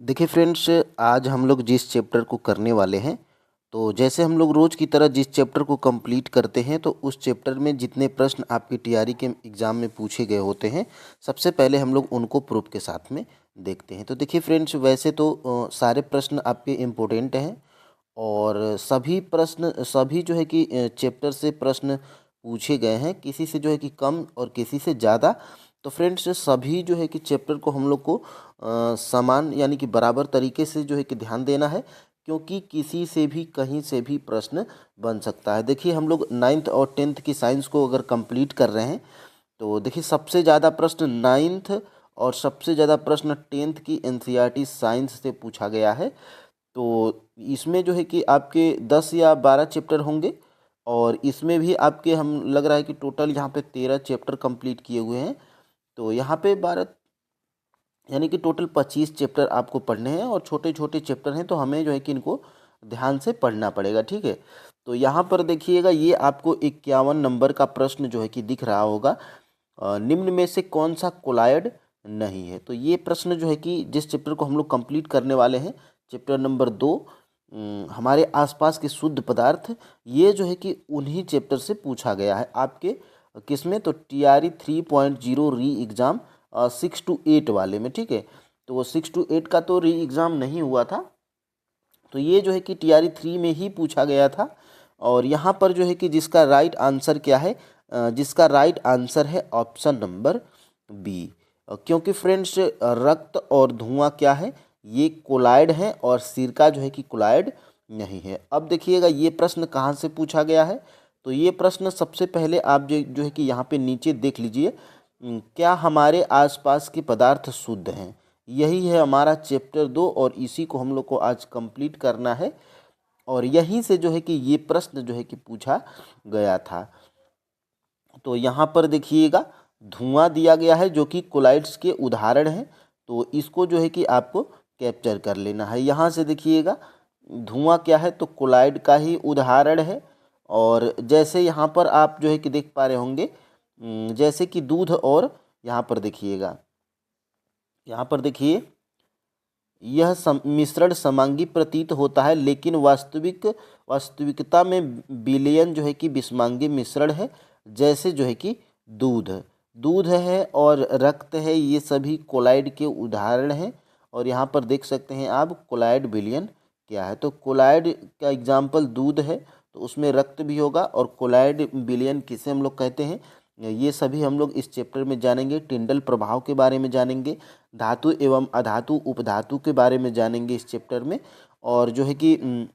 देखिए फ्रेंड्स, आज हम लोग जिस चैप्टर को करने वाले हैं, तो जैसे हम लोग रोज़ की तरह जिस चैप्टर को कंप्लीट करते हैं, तो उस चैप्टर में जितने प्रश्न आपकी टीआरई के एग्ज़ाम में पूछे गए होते हैं, सबसे पहले हम लोग उनको प्रूफ के साथ में देखते हैं। तो देखिए फ्रेंड्स, वैसे तो सारे प्रश्न आपके इम्पोर्टेंट हैं और सभी जो है कि चैप्टर से प्रश्न पूछे गए हैं, किसी से जो है कि कम और किसी से ज़्यादा। तो फ्रेंड्स, सभी जो है कि चैप्टर को हम लोग को समान यानी कि बराबर तरीके से जो है कि ध्यान देना है, क्योंकि किसी से भी कहीं से भी प्रश्न बन सकता है। देखिए, हम लोग 9th और 10th की साइंस को अगर कंप्लीट कर रहे हैं, तो देखिए सबसे ज़्यादा प्रश्न 9th और सबसे ज़्यादा प्रश्न 10th की एनसीईआरटी साइंस से पूछा गया है। तो इसमें जो है कि आपके 10 या 12 चैप्टर होंगे और इसमें भी आपके हम लग रहा है कि टोटल यहाँ पे 13 चैप्टर कंप्लीट किए हुए हैं। तो यहाँ पे 12 यानी कि टोटल 25 चैप्टर आपको पढ़ने हैं और छोटे छोटे चैप्टर हैं, तो हमें जो है कि इनको ध्यान से पढ़ना पड़ेगा। ठीक है, तो यहाँ पर देखिएगा, ये आपको 51 नंबर का प्रश्न जो है कि दिख रहा होगा। निम्न में से कौन सा कोलायड नहीं है? तो ये प्रश्न जो है कि जिस चैप्टर को हम लोग कंप्लीट करने वाले हैं, चैप्टर नंबर 2, हमारे आसपास के शुद्ध पदार्थ, ये जो है कि उन्हीं चैप्टर से पूछा गया है आपके किसमें, तो टीआरई 3.0 री एग्ज़ाम 6 to 8 वाले में। ठीक है, तो वो 6 to 8 का तो री एग्ज़ाम नहीं हुआ था, तो ये जो है कि टीआरई 3 में ही पूछा गया था। और यहाँ पर जो है कि जिसका राइट आंसर क्या है, जिसका राइट आंसर है ऑप्शन नंबर बी। क्योंकि फ्रेंड्स, रक्त और धुआं क्या है, ये कोलाइड है और सिरका जो है कि कोलाइड नहीं है। अब देखिएगा ये प्रश्न कहाँ से पूछा गया है। तो ये प्रश्न सबसे पहले आप जो है कि यहाँ पे नीचे देख लीजिए, क्या हमारे आसपास के पदार्थ शुद्ध हैं? यही है हमारा चैप्टर 2 और इसी को हम लोग को आज कंप्लीट करना है और यहीं से जो है कि ये प्रश्न जो है कि पूछा गया था। तो यहाँ पर देखिएगा, धुआं दिया गया है जो कि कोलाइड्स के उदाहरण हैं, तो इसको जो है कि आपको कैप्चर कर लेना है। यहाँ से देखिएगा, धुआं क्या है, तो कोलाइड का ही उदाहरण है। और जैसे यहाँ पर आप जो है कि देख पा रहे होंगे, जैसे कि दूध, और यहाँ पर देखिएगा, यहाँ पर देखिए, यह मिश्रण समांगी प्रतीत होता है, लेकिन वास्तविकता में विलयन जो है कि विषमांगी मिश्रण है। जैसे जो है कि दूध दूध है और रक्त है, ये सभी कोलाइड के उदाहरण हैं। और यहाँ पर देख सकते हैं आप, कोलाइड विलयन क्या है, तो कोलाइड का एग्जाम्पल दूध है, तो उसमें रक्त भी होगा। और कोलाइड विलयन किसे हम लोग कहते हैं, ये सभी हम लोग इस चैप्टर में जानेंगे। टिंडल प्रभाव के बारे में जानेंगे, धातु एवं अधातु उपधातु के बारे में जानेंगे इस चैप्टर में। और जो है कि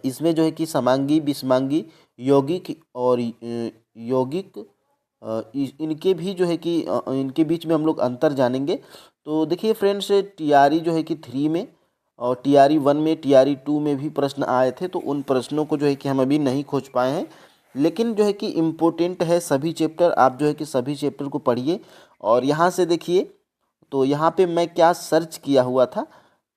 इसमें जो है कि समांगी, विषमांगी, यौगिक और यौगिक, इनके भी जो है कि इनके बीच में हम लोग अंतर जानेंगे। तो देखिए फ्रेंड्स, टीआरई जो है कि 3 में और टीआरई 1 में, टीआरई 2 में भी प्रश्न आए थे, तो उन प्रश्नों को जो है कि हम अभी नहीं खोज पाए हैं, लेकिन जो है कि इम्पोर्टेंट है सभी चैप्टर। आप जो है कि सभी चैप्टर को पढ़िए। और यहाँ से देखिए, तो यहाँ पे मैं क्या सर्च किया हुआ था,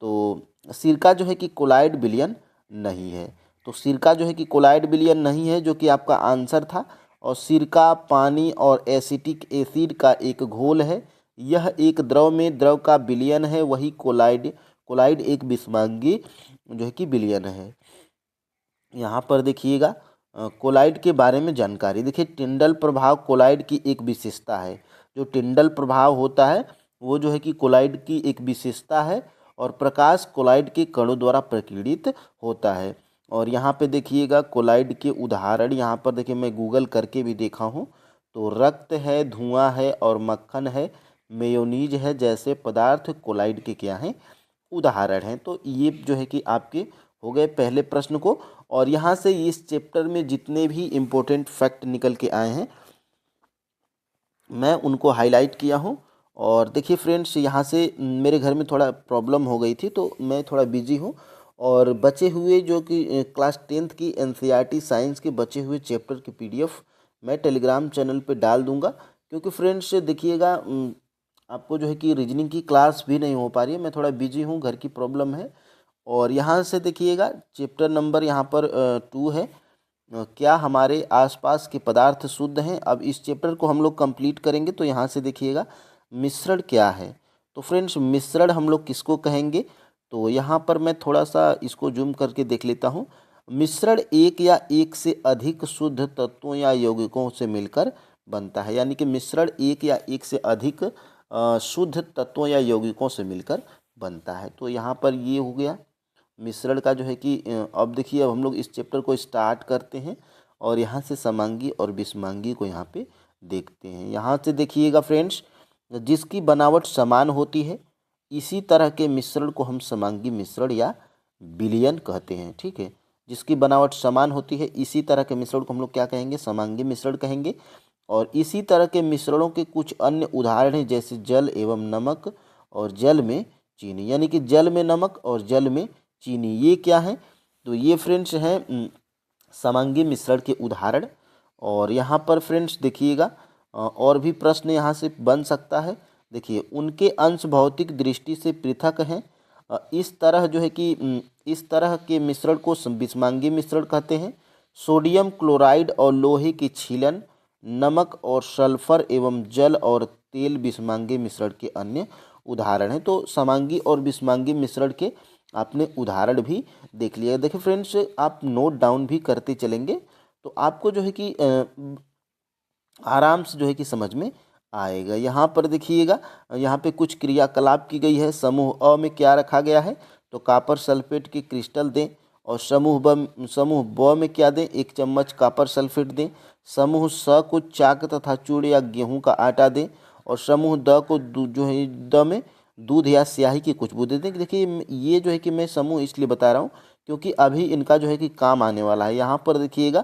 तो सिरका जो है कि कोलाइड विलयन नहीं है। तो सिरका जो है कि कोलाइड विलयन नहीं है, जो कि आपका आंसर था। और सिरका पानी और एसिटिक एसिड का एक घोल है। यह एक द्रव में द्रव का विलयन है, वही कोलाइड कोलाइड एक विषमांगी जो है कि विलयन है। यहाँ पर देखिएगा, कोलाइड के बारे में जानकारी देखिए। टिंडल प्रभाव कोलाइड की एक विशेषता है। जो टिंडल प्रभाव होता है, वो जो है कि कोलाइड की एक विशेषता है। और प्रकाश कोलाइड के कणों द्वारा प्रकीर्णित होता है। और यहाँ पे देखिएगा, कोलाइड के उदाहरण यहाँ पर देखिए, मैं गूगल करके भी देखा हूँ, तो रक्त है, धुआं है और मक्खन है, मेयोनीज है, जैसे पदार्थ कोलाइड के क्या हैं, उदाहरण हैं। तो ये जो है कि आपके हो गए पहले प्रश्न को। और यहाँ से इस चैप्टर में जितने भी इम्पोर्टेंट फैक्ट निकल के आए हैं, मैं उनको हाईलाइट किया हूँ। और देखिए फ्रेंड्स, यहाँ से मेरे घर में थोड़ा प्रॉब्लम हो गई थी, तो मैं थोड़ा बिजी हूँ। और बचे हुए जो कि क्लास 10th की एनसीईआरटी साइंस के बचे हुए चैप्टर की पीडीएफ मैं टेलीग्राम चैनल पे डाल दूँगा। क्योंकि फ्रेंड्स देखिएगा, आपको जो है कि रीजनिंग की क्लास भी नहीं हो पा रही है, मैं थोड़ा बिजी हूँ, घर की प्रॉब्लम है। और यहाँ से देखिएगा, चैप्टर नंबर यहाँ पर 2 है, क्या हमारे आसपास के पदार्थ शुद्ध हैं। अब इस चैप्टर को हम लोग कंप्लीट करेंगे, तो यहाँ से देखिएगा, मिश्रण क्या है, तो फ्रेंड्स मिश्रण हम लोग किसको कहेंगे, तो यहाँ पर मैं थोड़ा सा इसको जूम करके देख लेता हूँ। मिश्रण एक या एक से अधिक शुद्ध तत्वों या यौगिकों से मिलकर बनता है, यानी कि मिश्रण एक या एक से अधिक शुद्ध तत्वों या यौगिकों से मिलकर बनता है। तो यहाँ पर ये हो गया मिश्रण का जो है कि अब देखिए, अब हम लोग इस चैप्टर को स्टार्ट करते हैं और यहाँ से समांगी और विषमांगी को यहाँ पे देखते हैं। यहाँ से देखिएगा फ्रेंड्स, जिसकी बनावट समान होती है इसी तरह के मिश्रण को हम समांगी मिश्रण या विलयन कहते हैं। ठीक है, जिसकी बनावट समान होती है इसी तरह के मिश्रण को हम लोग क्या कहेंगे, समांगी मिश्रण कहेंगे। और इसी तरह के मिश्रणों के कुछ अन्य उदाहरण हैं, जैसे जल एवं नमक और जल में चीनी, यानी कि जल में नमक और जल में चीनी, ये क्या है, तो ये फ्रेंड्स हैं समांगी मिश्रण के उदाहरण। और यहाँ पर फ्रेंड्स देखिएगा और भी प्रश्न यहाँ से बन सकता है। देखिए, उनके अंश भौतिक दृष्टि से पृथक हैं। इस तरह जो है कि इस तरह के मिश्रण को विषमांगी मिश्रण कहते हैं। सोडियम क्लोराइड और लोहे की छीलन, नमक और सल्फर एवं जल और तेल विषमांगी मिश्रण के अन्य उदाहरण हैं। तो समांगी और विषमांगी मिश्रण के आपने उदाहरण भी देख लिया। देखिए फ्रेंड्स, आप नोट डाउन भी करते चलेंगे तो आपको जो है कि आराम से जो है कि समझ में आएगा। यहाँ पर देखिएगा, यहाँ पे कुछ क्रियाकलाप की गई है। समूह अ में क्या रखा गया है, तो कॉपर सल्फेट के क्रिस्टल दें। और समूह ब में क्या दें, 1 चम्मच कॉपर सल्फेट दें। समूह स को चाक तथा चूड़ या गेहूं का आटा दें। और समूह द को जो है द में दूध या स्याही की कुछ बूंदें दें। देखिए, ये जो है कि मैं समूह इसलिए बता रहा हूँ क्योंकि अभी इनका जो है कि काम आने वाला है। यहाँ पर देखिएगा,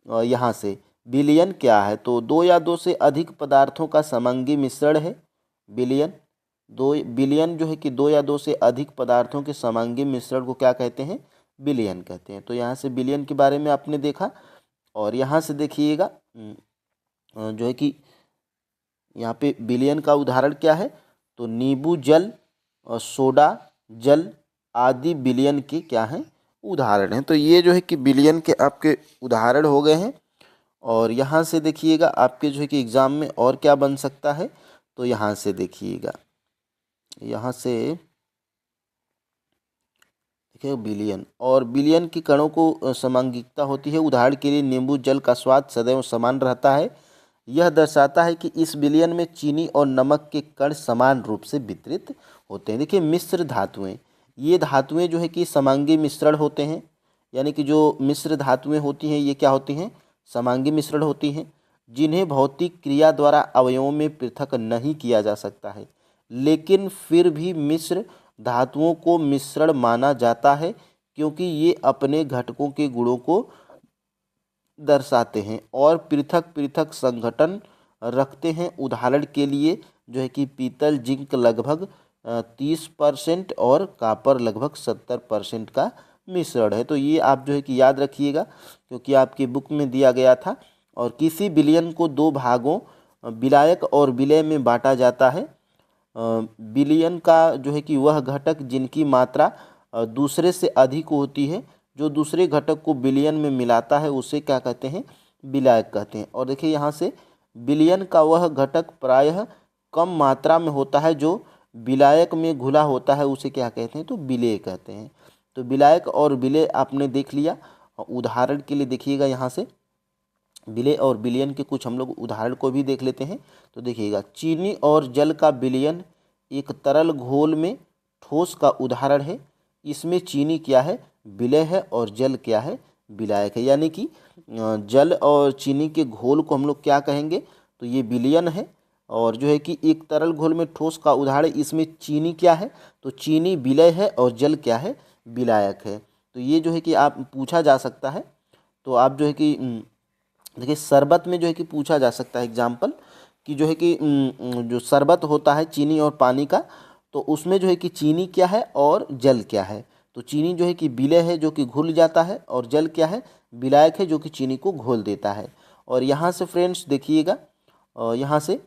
यहाँ से विलयन क्या है, तो 2 या 2 से अधिक पदार्थों का समांगी मिश्रण है विलयन। विलयन जो है कि 2 या 2 से अधिक पदार्थों के समांगी मिश्रण को क्या कहते हैं, विलयन कहते हैं। तो यहाँ से विलयन के बारे में आपने देखा। और यहाँ से देखिएगा जो है कि यहाँ पे विलयन का उदाहरण क्या है, तो नींबू जल और सोडा जल आदि विलयन के क्या हैं, उदाहरण हैं। तो ये जो है कि विलयन के आपके उदाहरण हो गए हैं। और यहाँ से देखिएगा आपके जो है कि एग्ज़ाम में और क्या बन सकता है, तो यहाँ से देखिएगा, यहाँ से देखिए विलयन और विलयन की कणों को समांगिकता होती है। उदाहरण के लिए नींबू जल का स्वाद सदैव समान रहता है। यह दर्शाता है कि इस विलयन में चीनी और नमक के कण समान रूप से वितरित होते हैं। देखिए, मिश्र धातुएं, ये धातुएं जो है कि समांगी मिश्रण होते हैं, यानी कि जो मिश्र धातुएं होती हैं ये क्या होती हैं, समांगी मिश्रण होती हैं, जिन्हें भौतिक क्रिया द्वारा अवयवों में पृथक नहीं किया जा सकता है, लेकिन फिर भी मिश्र धातुओं को मिश्रण माना जाता है क्योंकि ये अपने घटकों के गुणों को दर्शाते हैं और पृथक पृथक संघटन रखते हैं। उदाहरण के लिए जो है कि पीतल जिंक लगभग 30% और कॉपर लगभग 70% का मिश्रण है। तो ये आप जो है कि याद रखिएगा क्योंकि आपकी बुक में दिया गया था। और किसी विलयन को 2 भागों विलायक और विलय में बांटा जाता है। विलयन का जो है कि वह घटक जिनकी मात्रा दूसरे से अधिक होती है, जो दूसरे घटक को विलयन में मिलाता है उसे क्या कहते हैं, विलायक कहते हैं। और देखिए, यहाँ से विलयन का वह घटक प्रायः कम मात्रा में होता है जो विलायक में घुला होता है उसे क्या कहते हैं, तो विलेय कहते हैं। तो विलायक और विलेय आपने देख लिया। उदाहरण के लिए देखिएगा, यहाँ से विलेय और विलयन के कुछ हम लोग उदाहरण को भी देख लेते हैं। तो देखिएगा, चीनी और जल का विलयन एक तरल घोल में ठोस का उदाहरण है। इसमें चीनी क्या है, विलेय है, और जल क्या है, विलायक है। यानी कि जल और चीनी के घोल को हम लोग क्या कहेंगे, तो ये विलयन है। और जो है कि एक तरल घोल में ठोस का उदाहरण, इसमें चीनी क्या है, तो चीनी विलेय है और जल क्या है, विलायक है। तो ये जो है कि आप पूछा जा सकता है। तो आप जो है कि देखिए, शरबत में जो है कि पूछा जा सकता है एग्जाम्पल कि जो है कि जो शरबत होता है चीनी और पानी का, तो उसमें जो है कि चीनी क्या है और जल क्या है, तो चीनी जो है कि विलेय है जो कि घुल जाता है, और जल क्या है, विलायक है जो कि चीनी को घोल देता है। और यहाँ से फ्रेंड्स देखिएगा, यहाँ से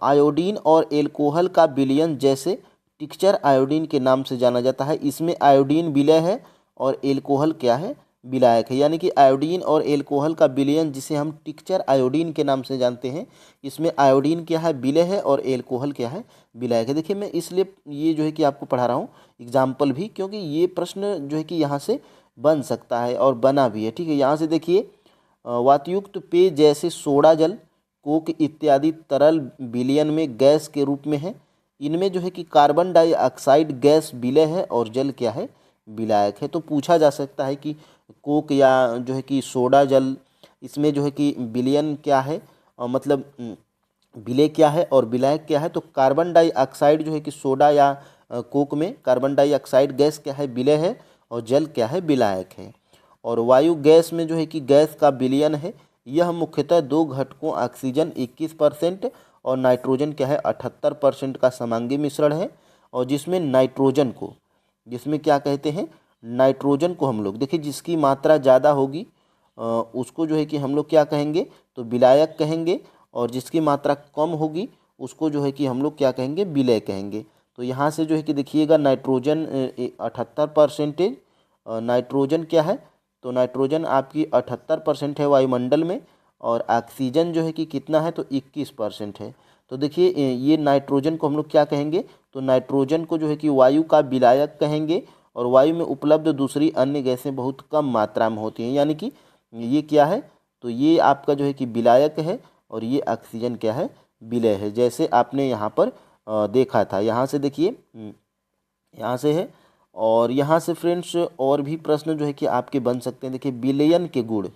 आयोडीन और एल्कोहल का विलयन जैसे टिक्चर आयोडीन के नाम से जाना जाता है। इसमें आयोडीन विलेय है और एल्कोहल क्या है, विलायक है। यानी कि आयोडीन और एल्कोहल का विलयन, जिसे हम टिक्चर आयोडीन के नाम से जानते हैं, इसमें आयोडीन क्या है, विलय है, और एल्कोहल क्या है, विलायक है। देखिए मैं इसलिए ये जो है कि आपको पढ़ा रहा हूँ एग्जाम्पल भी, क्योंकि ये प्रश्न जो है कि यहाँ से बन सकता है और बना भी है। ठीक है, यहाँ से देखिए वातयुक्त पेय जैसे सोडा जल, कोक इत्यादि तरल विलयन में गैस के रूप में है। इनमें जो है कि कार्बन डाइऑक्साइड गैस विलय है और जल क्या है, विलायक है। तो पूछा जा सकता है कि कोक या जो है कि सोडा जल, इसमें जो है कि विलयन क्या है, मतलब विलय क्या है और विलायक क्या है। तो कार्बन डाइऑक्साइड जो है कि सोडा या कोक में कार्बन डाइऑक्साइड गैस क्या है, विलय है, और जल क्या है, विलायक है। और वायु गैस में जो है कि गैस का विलयन है। यह मुख्यतः दो घटकों ऑक्सीजन 21% और नाइट्रोजन क्या है 78% का समांगी मिश्रण है। और जिसमें क्या कहते हैं, नाइट्रोजन को हम लोग देखिए जिसकी मात्रा ज़्यादा होगी उसको जो है कि हम लोग क्या कहेंगे, तो विलायक कहेंगे, और जिसकी मात्रा कम होगी उसको जो है कि हम लोग क्या कहेंगे, विलय कहेंगे। तो यहाँ से जो है कि देखिएगा नाइट्रोजन 78% नाइट्रोजन क्या है, तो नाइट्रोजन आपकी 78% है वायुमंडल में, और ऑक्सीजन जो है कि कितना है, तो 21% है। तो देखिए ये नाइट्रोजन को हम लोग क्या कहेंगे, तो नाइट्रोजन को जो है कि वायु का विलायक कहेंगे, और वायु में उपलब्ध दूसरी अन्य गैसें बहुत कम मात्रा में होती हैं। यानी कि ये क्या है, तो ये आपका जो है कि विलायक है, और ये ऑक्सीजन क्या है, विलय है। जैसे आपने यहाँ पर देखा था। यहाँ से देखिए यहाँ से है, और यहाँ से फ्रेंड्स और भी प्रश्न जो है कि आपके बन सकते हैं। देखिए विलयन के गुण,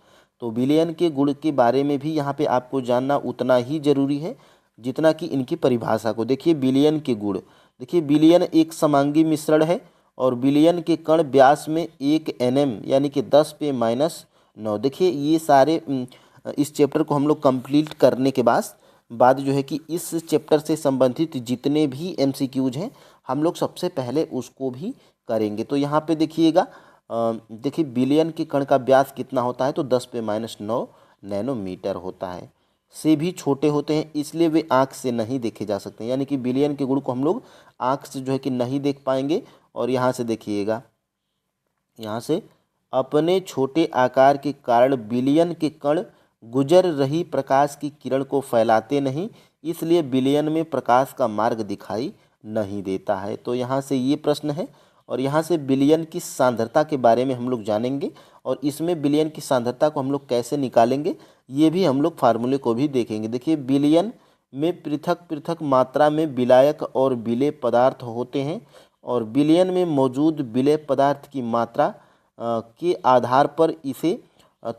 तो विलयन के गुण के बारे में भी यहाँ पे आपको जानना उतना ही जरूरी है जितना कि इनकी परिभाषा को। देखिए विलयन के गुण, देखिए विलयन एक समांगी मिश्रण है, और विलयन के कण व्यास में 1 nm यानी कि 10⁻⁹। देखिए ये सारे इस चैप्टर को हम लोग कंप्लीट करने के बाद जो है कि इस चैप्टर से संबंधित जितने भी MCQs हैं हम लोग सबसे पहले उसको भी करेंगे। तो यहाँ पे देखिएगा देखिए विलयन के कण का व्यास कितना होता है, तो 10⁻⁹ नैनोमीटर होता है, से भी छोटे होते हैं, इसलिए वे आँख से नहीं देखे जा सकते। यानी कि विलयन के गुण को हम लोग आँख से जो है कि नहीं देख पाएंगे। और यहाँ से देखिएगा, यहाँ से अपने छोटे आकार के कारण विलयन के कण गुजर रही प्रकाश की किरण को फैलाते नहीं, इसलिए विलयन में प्रकाश का मार्ग दिखाई नहीं देता है। तो यहाँ से ये प्रश्न है। और यहाँ से विलयन की सांद्रता के बारे में हम लोग जानेंगे, और इसमें विलयन की सांद्रता को हम लोग कैसे निकालेंगे ये भी हम लोग फार्मूले को भी देखेंगे। देखिए विलयन में पृथक पृथक मात्रा में विलायक और विलेय पदार्थ होते हैं, और विलयन में मौजूद विलेय पदार्थ की मात्रा के आधार पर इसे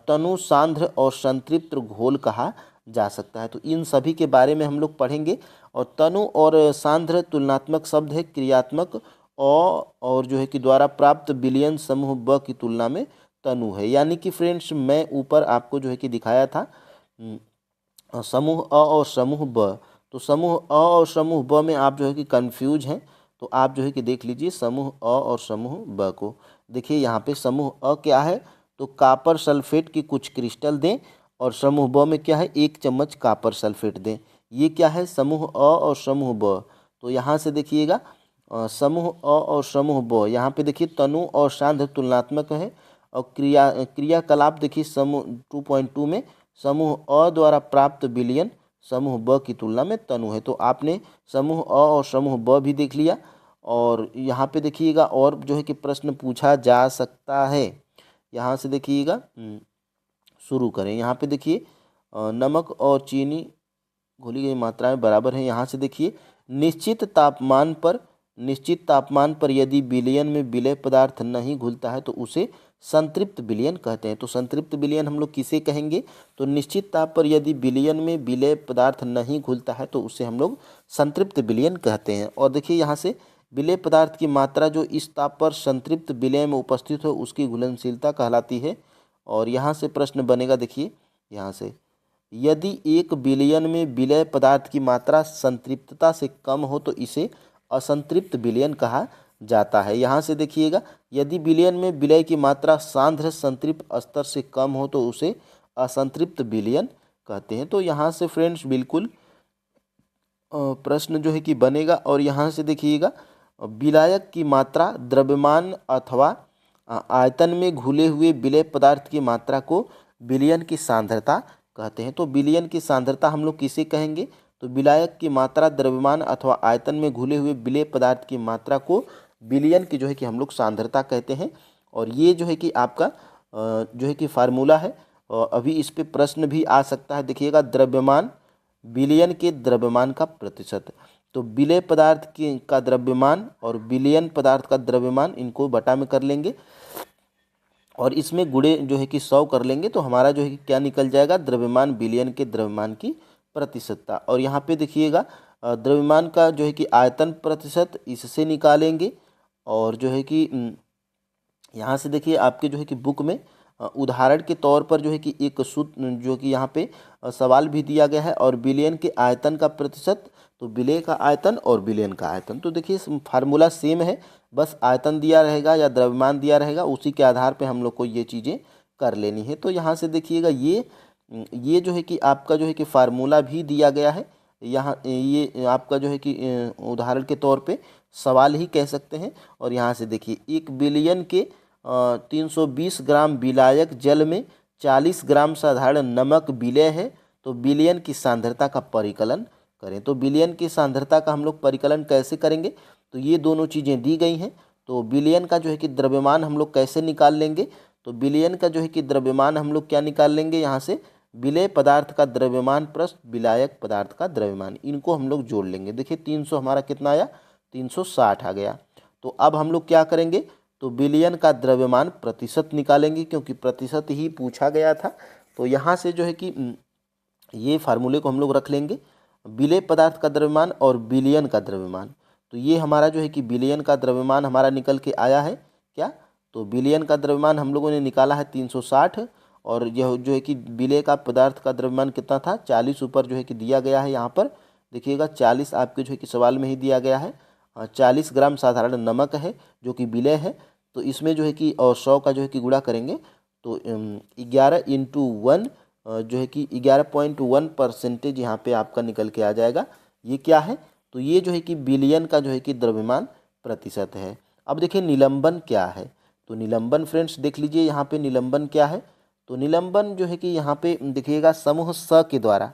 तनु, सांद्र और संतृप्त घोल कहा जा सकता है। तो इन सभी के बारे में हम लोग पढ़ेंगे। और तनु और सांद्र तुलनात्मक शब्द है, क्रियात्मक और जो है कि द्वारा प्राप्त विलयन समूह ब की तुलना में तनु है। यानी कि फ्रेंड्स मैं ऊपर आपको जो है कि दिखाया था समूह अ और समूह ब। तो समूह अ और समूह ब में आप जो है कि कंफ्यूज हैं, तो आप जो है कि देख लीजिए समूह अ और समूह ब को। देखिए यहाँ पे समूह अ क्या है, तो कापर सल्फेट की कुछ क्रिस्टल दें, और समूह ब में क्या है, 1 चम्मच कापर सल्फेट दें। ये क्या है, समूह अ और समूह ब। तो यहाँ से देखिएगा समूह अ और समूह ब, यहाँ पे देखिए तनु और सांद्र तुलनात्मक है, और क्रियाकलाप देखिए समूह 2.2 में समूह अ द्वारा प्राप्त विलयन समूह ब की तुलना में तनु है। तो आपने समूह अ और समूह ब भी देख लिया। और यहाँ पे देखिएगा और जो है कि प्रश्न पूछा जा सकता है। यहाँ से देखिएगा शुरू करें। यहाँ पे देखिए नमक और चीनी घोली गई मात्राएं बराबर हैं। यहाँ से देखिए निश्चित तापमान पर यदि विलयन में विलेय पदार्थ नहीं घुलता है तो उसे संतृप्त विलयन कहते हैं। तो संतृप्त विलयन हम लोग किसे कहेंगे, तो निश्चित ताप पर यदि विलयन में विलेय पदार्थ नहीं घुलता है तो उसे हम लोग संतृप्त विलयन कहते हैं। और देखिए यहाँ से विलेय पदार्थ की मात्रा जो इस ताप पर संतृप्त विलय में उपस्थित हो उसकी घुलनशीलता कहलाती है। और यहाँ से प्रश्न बनेगा, देखिए यहाँ से यदि एक विलयन में विलेय पदार्थ की मात्रा संतृप्तता से कम हो तो इसे असंतृप्त विलयन कहा जाता है। यहाँ से देखिएगा यदि विलयन में विलेय की मात्रा सांद्र संतृप्त स्तर से कम हो तो उसे असंतृप्त विलयन कहते हैं। तो यहाँ से फ्रेंड्स बिल्कुल प्रश्न जो है कि बनेगा। और यहाँ से देखिएगा विलायक की मात्रा द्रव्यमान अथवा आयतन में घुले हुए विलेय पदार्थ की मात्रा को विलयन की सांद्रता कहते हैं। तो विलयन की सांद्रता हम लोग किसे कहेंगे? तो विलायक की मात्रा द्रव्यमान अथवा आयतन में घुले हुए विलेय पदार्थ की मात्रा को विलयन की जो है कि हम लोग सांद्रता कहते हैं। और ये जो है कि आपका जो है कि फार्मूला है। और अभी इस पे प्रश्न भी आ सकता है, देखिएगा, द्रव्यमान विलयन के द्रव्यमान का प्रतिशत। तो विलेय पदार्थ की का द्रव्यमान और विलयन पदार्थ का द्रव्यमान, इनको बटा में कर लेंगे और इसमें गुणे जो है कि 100 कर लेंगे, तो हमारा जो है कि क्या निकल जाएगा? द्रव्यमान विलयन के द्रव्यमान की प्रतिशतता। और यहाँ पे देखिएगा द्रव्यमान का जो है कि आयतन प्रतिशत इससे निकालेंगे। और जो है कि यहाँ से देखिए आपके जो है कि बुक में उदाहरण के तौर पर जो है कि एक सूत्र जो कि यहाँ पे सवाल भी दिया गया है, और विलयन के आयतन का प्रतिशत, तो विलेय का आयतन और विलयन का आयतन, तो देखिए फार्मूला सेम है, बस आयतन दिया रहेगा या द्रव्यमान दिया रहेगा, उसी के आधार पे हम लोग को ये चीज़ें कर लेनी है। तो यहाँ से देखिएगा ये जो है कि आपका जो है कि फार्मूला भी दिया गया है। यहाँ ये आपका जो है कि उदाहरण के तौर पे सवाल ही कह सकते हैं। और यहाँ से देखिए 1 बिलियन के 320 ग्राम विलायक जल में 40 ग्राम साधारण नमक विलेय है, तो विलयन की सांद्रता का परिकलन करें। तो विलयन की सांद्रता का हम लोग परिकलन कैसे करेंगे? तो ये दोनों चीज़ें दी गई हैं। तो विलयन का जो है कि द्रव्यमान हम लोग कैसे निकाल लेंगे? तो विलयन का जो है कि द्रव्यमान हम लोग क्या निकाल लेंगे? यहाँ से विलेय पदार्थ का द्रव्यमान प्लस विलायक पदार्थ का द्रव्यमान, इनको हम लोग जोड़ लेंगे। देखिए 300 हमारा कितना आया? 360 आ गया। तो अब हम लोग क्या करेंगे? तो विलयन का द्रव्यमान प्रतिशत निकालेंगे, क्योंकि प्रतिशत ही पूछा गया था। तो यहाँ से जो है कि ये फार्मूले को हम लोग रख लेंगे, विलेय पदार्थ का द्रव्यमान और विलयन का द्रव्यमान। तो ये हमारा जो है कि विलयन का द्रव्यमान हमारा निकल के आया है क्या? तो विलयन का द्रव्यमान हम लोगों ने निकाला है 360, और यह जो है कि विलेय का पदार्थ का द्रव्यमान कितना था? 40 ऊपर जो है कि दिया गया है। यहाँ पर देखिएगा 40 आपके जो है कि सवाल में ही दिया गया है। 40 ग्राम साधारण नमक है जो कि विलेय है। तो इसमें जो है कि और 100 का जो है कि गुणा करेंगे, तो 11 इंटू 1 जो है कि 11.1% यहाँ पे आपका निकल के आ जाएगा। ये क्या है? तो ये जो है कि विलयन का जो है कि द्रव्यमान प्रतिशत है। अब देखिए निलंबन क्या है? तो निलंबन फ्रेंड्स देख लीजिए, यहाँ पे निलंबन क्या है? तो निलंबन जो है कि यहाँ पे देखिएगा समूह स के द्वारा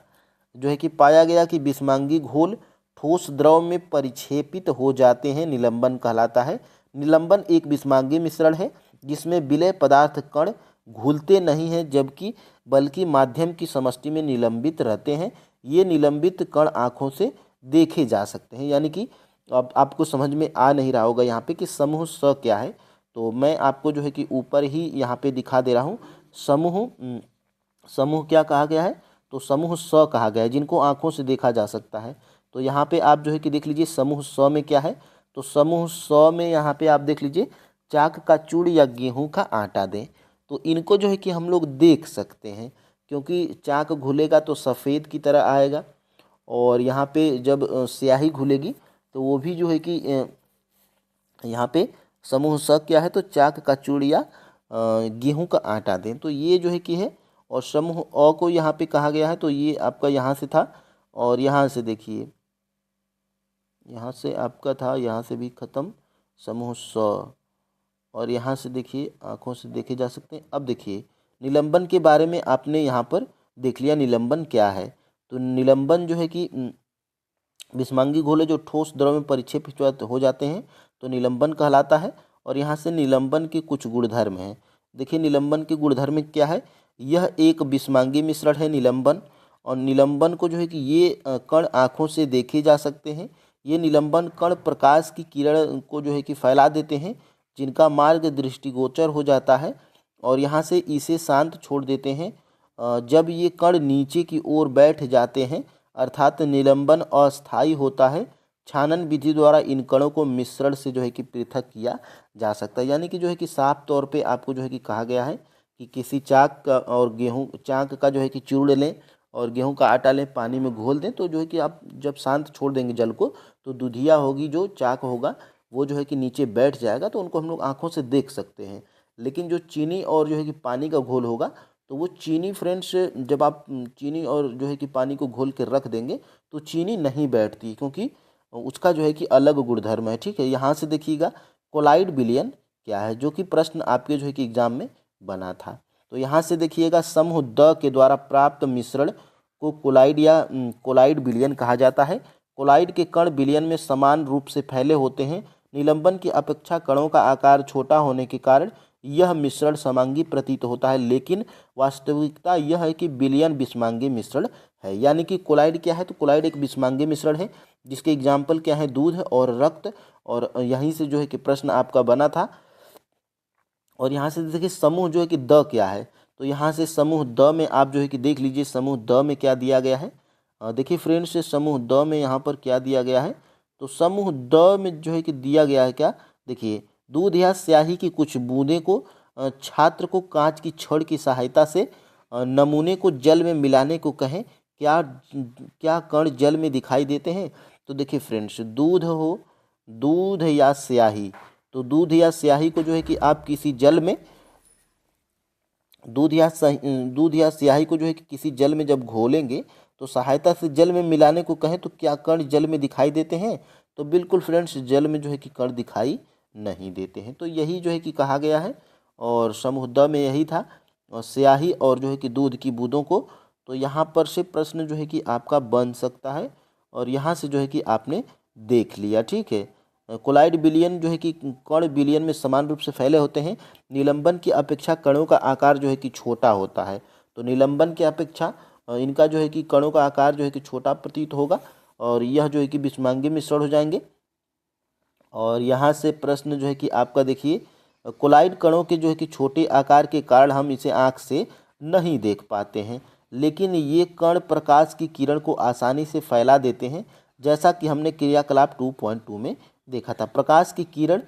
जो है कि पाया गया कि विषमांगी घोल ठोस द्रव में परिक्षेपित हो जाते हैं, निलंबन कहलाता है। निलंबन एक विषमांगी मिश्रण है जिसमें विलेय पदार्थ कण घुलते नहीं हैं, जबकि बल्कि माध्यम की समष्टि में निलंबित रहते हैं। ये निलंबित कण आँखों से देखे जा सकते हैं। यानी कि अब आपको समझ में आ नहीं रहा होगा यहाँ पे कि समूह स क्या है। तो मैं आपको जो है कि ऊपर ही यहाँ पे दिखा दे रहा हूँ। समूह क्या कहा गया है? तो समूह स कहा गया है, जिनको आँखों से देखा जा सकता है। तो यहाँ पे आप जो है कि देख लीजिए समूह स में क्या है? तो समूह स में यहाँ पे आप देख लीजिए चाक का चूड़ या गेहूं का आटा दें। तो इनको जो है कि हम लोग देख सकते हैं, क्योंकि चाक घुलेगा तो सफ़ेद की तरह आएगा, और यहाँ पे जब स्याही घुलेगी तो वो भी जो है कि यहाँ पे समूह स क्या है? तो चाक का चूड़ या गेहूं का आटा दें। तो ये जो है कि है। और समूह अ को यहाँ पे कहा गया है, तो ये आपका यहाँ से था, और यहाँ से देखिए यहाँ से आपका था, यहाँ से भी ख़त्म समूह स, और यहाँ से देखिए आँखों से देखे जा सकते हैं। अब देखिए निलंबन के बारे में आपने यहाँ पर देख लिया निलंबन क्या है। तो निलंबन जो है कि विषमांगी घोले जो ठोस द्रव में परिक्षेपित हो जाते हैं, तो निलंबन कहलाता है। और यहाँ से निलंबन के कुछ गुणधर्म हैं। देखिए निलंबन के गुणधर्म क्या है? यह एक विषमांगी मिश्रण है निलंबन, और निलंबन को जो है कि ये कण आँखों से देखे जा सकते हैं। ये निलंबन कण प्रकाश की किरण को जो है कि फैला देते हैं, जिनका मार्ग दृष्टिगोचर हो जाता है, और यहाँ से इसे शांत छोड़ देते हैं। जब ये कण नीचे की ओर बैठ जाते हैं, अर्थात निलंबन अस्थायी होता है, छानन विधि द्वारा इन कणों को मिश्रण से जो है कि पृथक किया जा सकता है। यानी कि जो है कि साफ तौर पे आपको जो है कि कहा गया है कि किसी चाक का और गेहूं चाक का जो है कि चूड़ लें और गेहूं का आटा लें, पानी में घोल दें, तो जो है कि आप जब शांत छोड़ देंगे जल को, तो दूधिया होगी, जो चाक होगा वो जो है कि नीचे बैठ जाएगा, तो उनको हम लोग आँखों से देख सकते हैं। लेकिन जो चीनी और जो है कि पानी का घोल होगा, तो वो चीनी फ्रेंड्स जब आप चीनी और जो है कि पानी को घोल के रख देंगे, तो चीनी नहीं बैठती, क्योंकि उसका जो है कि अलग गुणधर्म है। ठीक है, यहाँ से देखिएगा कोलाइड विलयन क्या है, जो कि प्रश्न आपके जो है कि एग्जाम में बना था। तो यहाँ से देखिएगा, समूह द के द्वारा प्राप्त मिश्रण को कोलाइड या कोलाइड विलयन कहा जाता है। कोलाइड के कण विलयन में समान रूप से फैले होते हैं। निलंबन की अपेक्षा कणों का आकार छोटा होने के कारण यह मिश्रण समांगी प्रतीत होता है, लेकिन वास्तविकता यह है कि विलयन विषमांगी मिश्रण है। यानी कि कोलाइड क्या है, तो कोलाइड एक विषमांगी मिश्रण है, जिसके एग्जाम्पल क्या है, दूध और रक्त। और यहीं से जो है कि प्रश्न आपका बना था। और यहाँ से देखिए समूह जो है कि द क्या है, तो यहाँ से समूह द में आप जो है कि देख लीजिए समूह द में क्या दिया गया है। देखिए फ्रेंड्स, समूह द में यहाँ पर क्या दिया गया है, तो समूह द में जो है कि दिया गया है क्या, देखिए दूध या स्याही की कुछ बूंदे को छात्र को कांच की छड़ की सहायता से नमूने को जल में मिलाने को कहें, क्या क्या कण जल में दिखाई देते हैं। तो देखिए फ्रेंड्स, दूध या स्याही, तो दूध या स्याही को जो है कि आप किसी जल में दूध या स्याही को जो है कि किसी जल में जब घोलेंगे तो सहायता से जल में मिलाने को कहें तो क्या कण जल में दिखाई देते हैं। तो बिल्कुल फ्रेंड्स, जल में जो है कि कण दिखाई नहीं देते हैं। तो यही जो है कि कहा गया है, और समूह द में यही था, और स्याही और जो है कि दूध की बूंदों को। तो यहाँ पर से प्रश्न जो है कि आपका बन सकता है, और यहाँ से जो है कि आपने देख लिया, ठीक है। कोलाइड विलयन जो है कि कण विलयन में समान रूप से फैले होते हैं। निलंबन की अपेक्षा कणों का आकार जो है कि छोटा होता है। तो निलंबन की अपेक्षा इनका जो है कि कणों का आकार जो है कि छोटा प्रतीत होगा, और यह जो है कि विषमांगी मिश्रण हो जाएंगे। और यहाँ से प्रश्न जो है कि आपका देखिए, कोलाइड कणों के जो है कि छोटे आकार के कारण हम इसे आँख से नहीं देख पाते हैं, लेकिन ये कण प्रकाश की किरण को आसानी से फैला देते हैं, जैसा कि हमने क्रियाकलाप 2.2 में देखा था। प्रकाश की किरण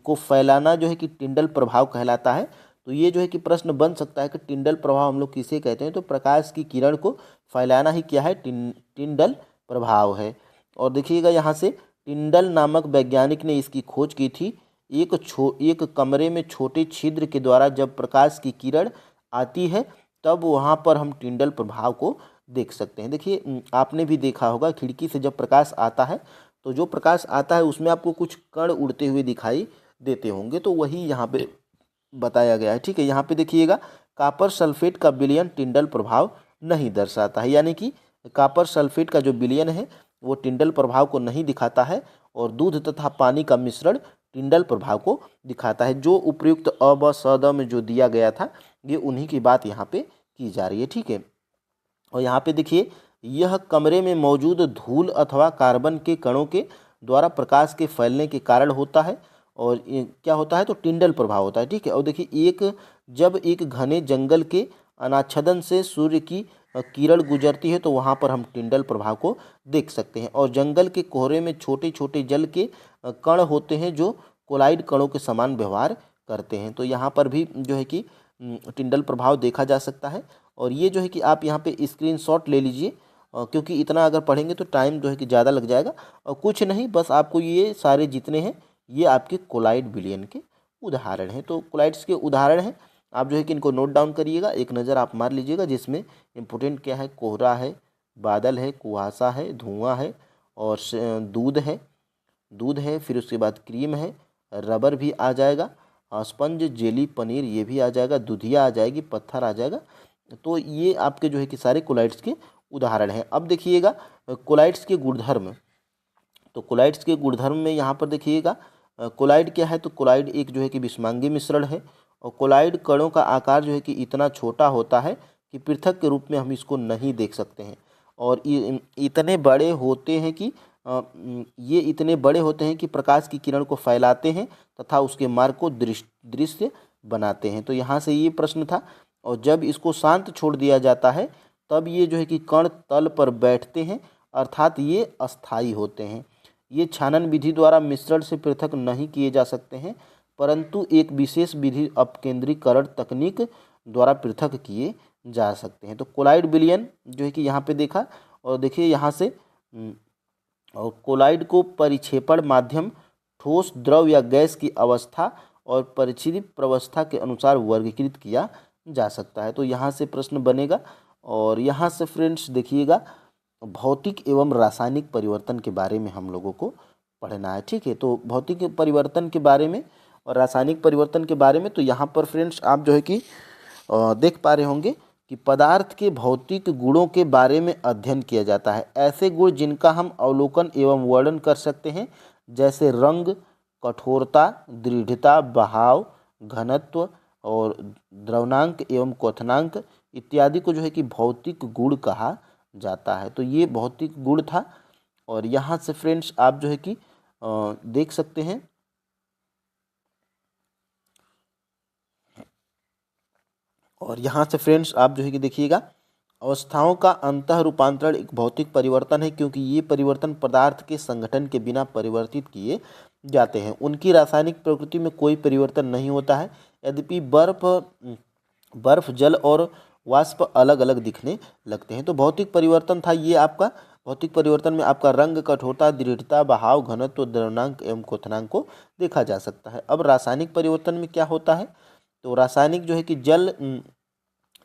को फैलाना जो है कि टिंडल प्रभाव कहलाता है। तो ये जो है कि प्रश्न बन सकता है कि टिंडल प्रभाव हम लोग किसे कहते हैं, तो प्रकाश की किरण को फैलाना ही क्या है, टिंडल प्रभाव है। और देखिएगा यहाँ से, टिंडल नामक वैज्ञानिक ने इसकी खोज की थी। एक कमरे में छोटे छिद्र के द्वारा जब प्रकाश की किरण आती है तब वहाँ पर हम टिंडल प्रभाव को देख सकते हैं। देखिए आपने भी देखा होगा, खिड़की से जब प्रकाश आता है तो जो प्रकाश आता है उसमें आपको कुछ कण उड़ते हुए दिखाई देते होंगे, तो वही यहाँ पे बताया गया है, ठीक है। यहाँ पे देखिएगा, कॉपर सल्फेट का विलयन टिंडल प्रभाव नहीं दर्शाता है। यानी कि कॉपर सल्फेट का जो विलयन है वो टिंडल प्रभाव को नहीं दिखाता है, और दूध तथा पानी का मिश्रण टिंडल प्रभाव को दिखाता है। जो उपयुक्त अ ब स द में जो दिया गया था, ये उन्हीं की बात यहाँ पे की जा रही है, ठीक है। और यहाँ पे देखिए, यह कमरे में मौजूद धूल अथवा कार्बन के कणों के द्वारा प्रकाश के फैलने के कारण होता है, और ये क्या होता है, तो टिंडल प्रभाव होता है, ठीक है। और देखिए, जब एक घने जंगल के अनाच्छादन से सूर्य की किरण गुजरती है तो वहाँ पर हम टिंडल प्रभाव को देख सकते हैं। और जंगल के कोहरे में छोटे छोटे जल के कण होते हैं जो कोलाइड कणों के समान व्यवहार करते हैं। तो यहाँ पर भी जो है कि टिंडल प्रभाव देखा जा सकता है। और ये जो है कि आप यहाँ पे स्क्रीनशॉट ले लीजिए, क्योंकि इतना अगर पढ़ेंगे तो टाइम जो है कि ज़्यादा लग जाएगा। और कुछ नहीं, बस आपको ये सारे जितने हैं ये आपके कोलाइड विलयन के उदाहरण हैं। तो कोलाइड्स के उदाहरण हैं, आप जो है कि इनको नोट डाउन करिएगा, एक नज़र आप मार लीजिएगा। जिसमें इम्पोर्टेंट क्या है, कोहरा है, बादल है, कुहासा है, धुआं है, और दूध है, फिर उसके बाद क्रीम है, रबर भी आ जाएगा, स्पंज, जेली, पनीर ये भी आ जाएगा, दूधिया आ जाएगी, पत्थर आ जाएगा। तो ये आपके जो है कि सारे कोलाइड्स के उदाहरण हैं। अब देखिएगा कोलाइड्स के गुणधर्म। तो कोलाइड्स के गुणधर्म में यहाँ पर देखिएगा, कोलाइड क्या है, तो कोलाइड एक जो है कि विषमांगी मिश्रण है, और कोलाइड कणों का आकार जो है कि इतना छोटा होता है कि पृथक के रूप में हम इसको नहीं देख सकते हैं। और इतने बड़े होते हैं कि ये इतने बड़े होते हैं कि प्रकाश की किरण को फैलाते हैं तथा उसके मार्ग को दृश्य बनाते हैं। तो यहाँ से ये प्रश्न था। और जब इसको शांत छोड़ दिया जाता है तब ये जो है कि कण तल पर बैठते हैं, अर्थात ये अस्थायी होते हैं। ये छानन विधि द्वारा मिश्रण से पृथक नहीं किए जा सकते हैं, परंतु एक विशेष विधि अपकेंद्रीकरण तकनीक द्वारा पृथक किए जा सकते हैं। तो कोलाइड विलयन जो है कि यहाँ पे देखा। और देखिए यहाँ से, और कोलाइड को परिक्षेपण माध्यम, ठोस, द्रव या गैस की अवस्था और परिचित प्रवस्था के अनुसार वर्गीकृत किया जा सकता है। तो यहाँ से प्रश्न बनेगा। और यहाँ से फ्रेंड्स देखिएगा, भौतिक एवं रासायनिक परिवर्तन के बारे में हम लोगों को पढ़ना है, ठीक है। तो भौतिक परिवर्तन के बारे में और रासायनिक परिवर्तन के बारे में, तो यहाँ पर फ्रेंड्स आप जो है कि देख पा रहे होंगे कि पदार्थ के भौतिक गुणों के बारे में अध्ययन किया जाता है। ऐसे गुण जिनका हम अवलोकन एवं वर्णन कर सकते हैं, जैसे रंग, कठोरता, दृढ़ता, बहाव, घनत्व और द्रवणांक एवं क्वथनांक इत्यादि को जो है कि भौतिक गुण कहा जाता है। तो ये भौतिक गुण था। और यहाँ से फ्रेंड्स आप जो है कि देख सकते हैं और यहाँ से फ्रेंड्स आप जो है कि देखिएगा, अवस्थाओं का अंतः रूपांतरण एक भौतिक परिवर्तन है, क्योंकि ये परिवर्तन पदार्थ के संगठन के बिना परिवर्तित किए जाते हैं। उनकी रासायनिक प्रकृति में कोई परिवर्तन नहीं होता है। यद्यपि बर्फ, जल और वाष्प अलग अलग दिखने लगते हैं। तो भौतिक परिवर्तन था ये आपका। भौतिक परिवर्तन में आपका रंग, कठोरता, दृढ़ता, बहाव, घनत्व, द्रवणांक एवं क्वथनांक को देखा जा सकता है। अब रासायनिक परिवर्तन में क्या होता है, तो रासायनिक जो है कि जल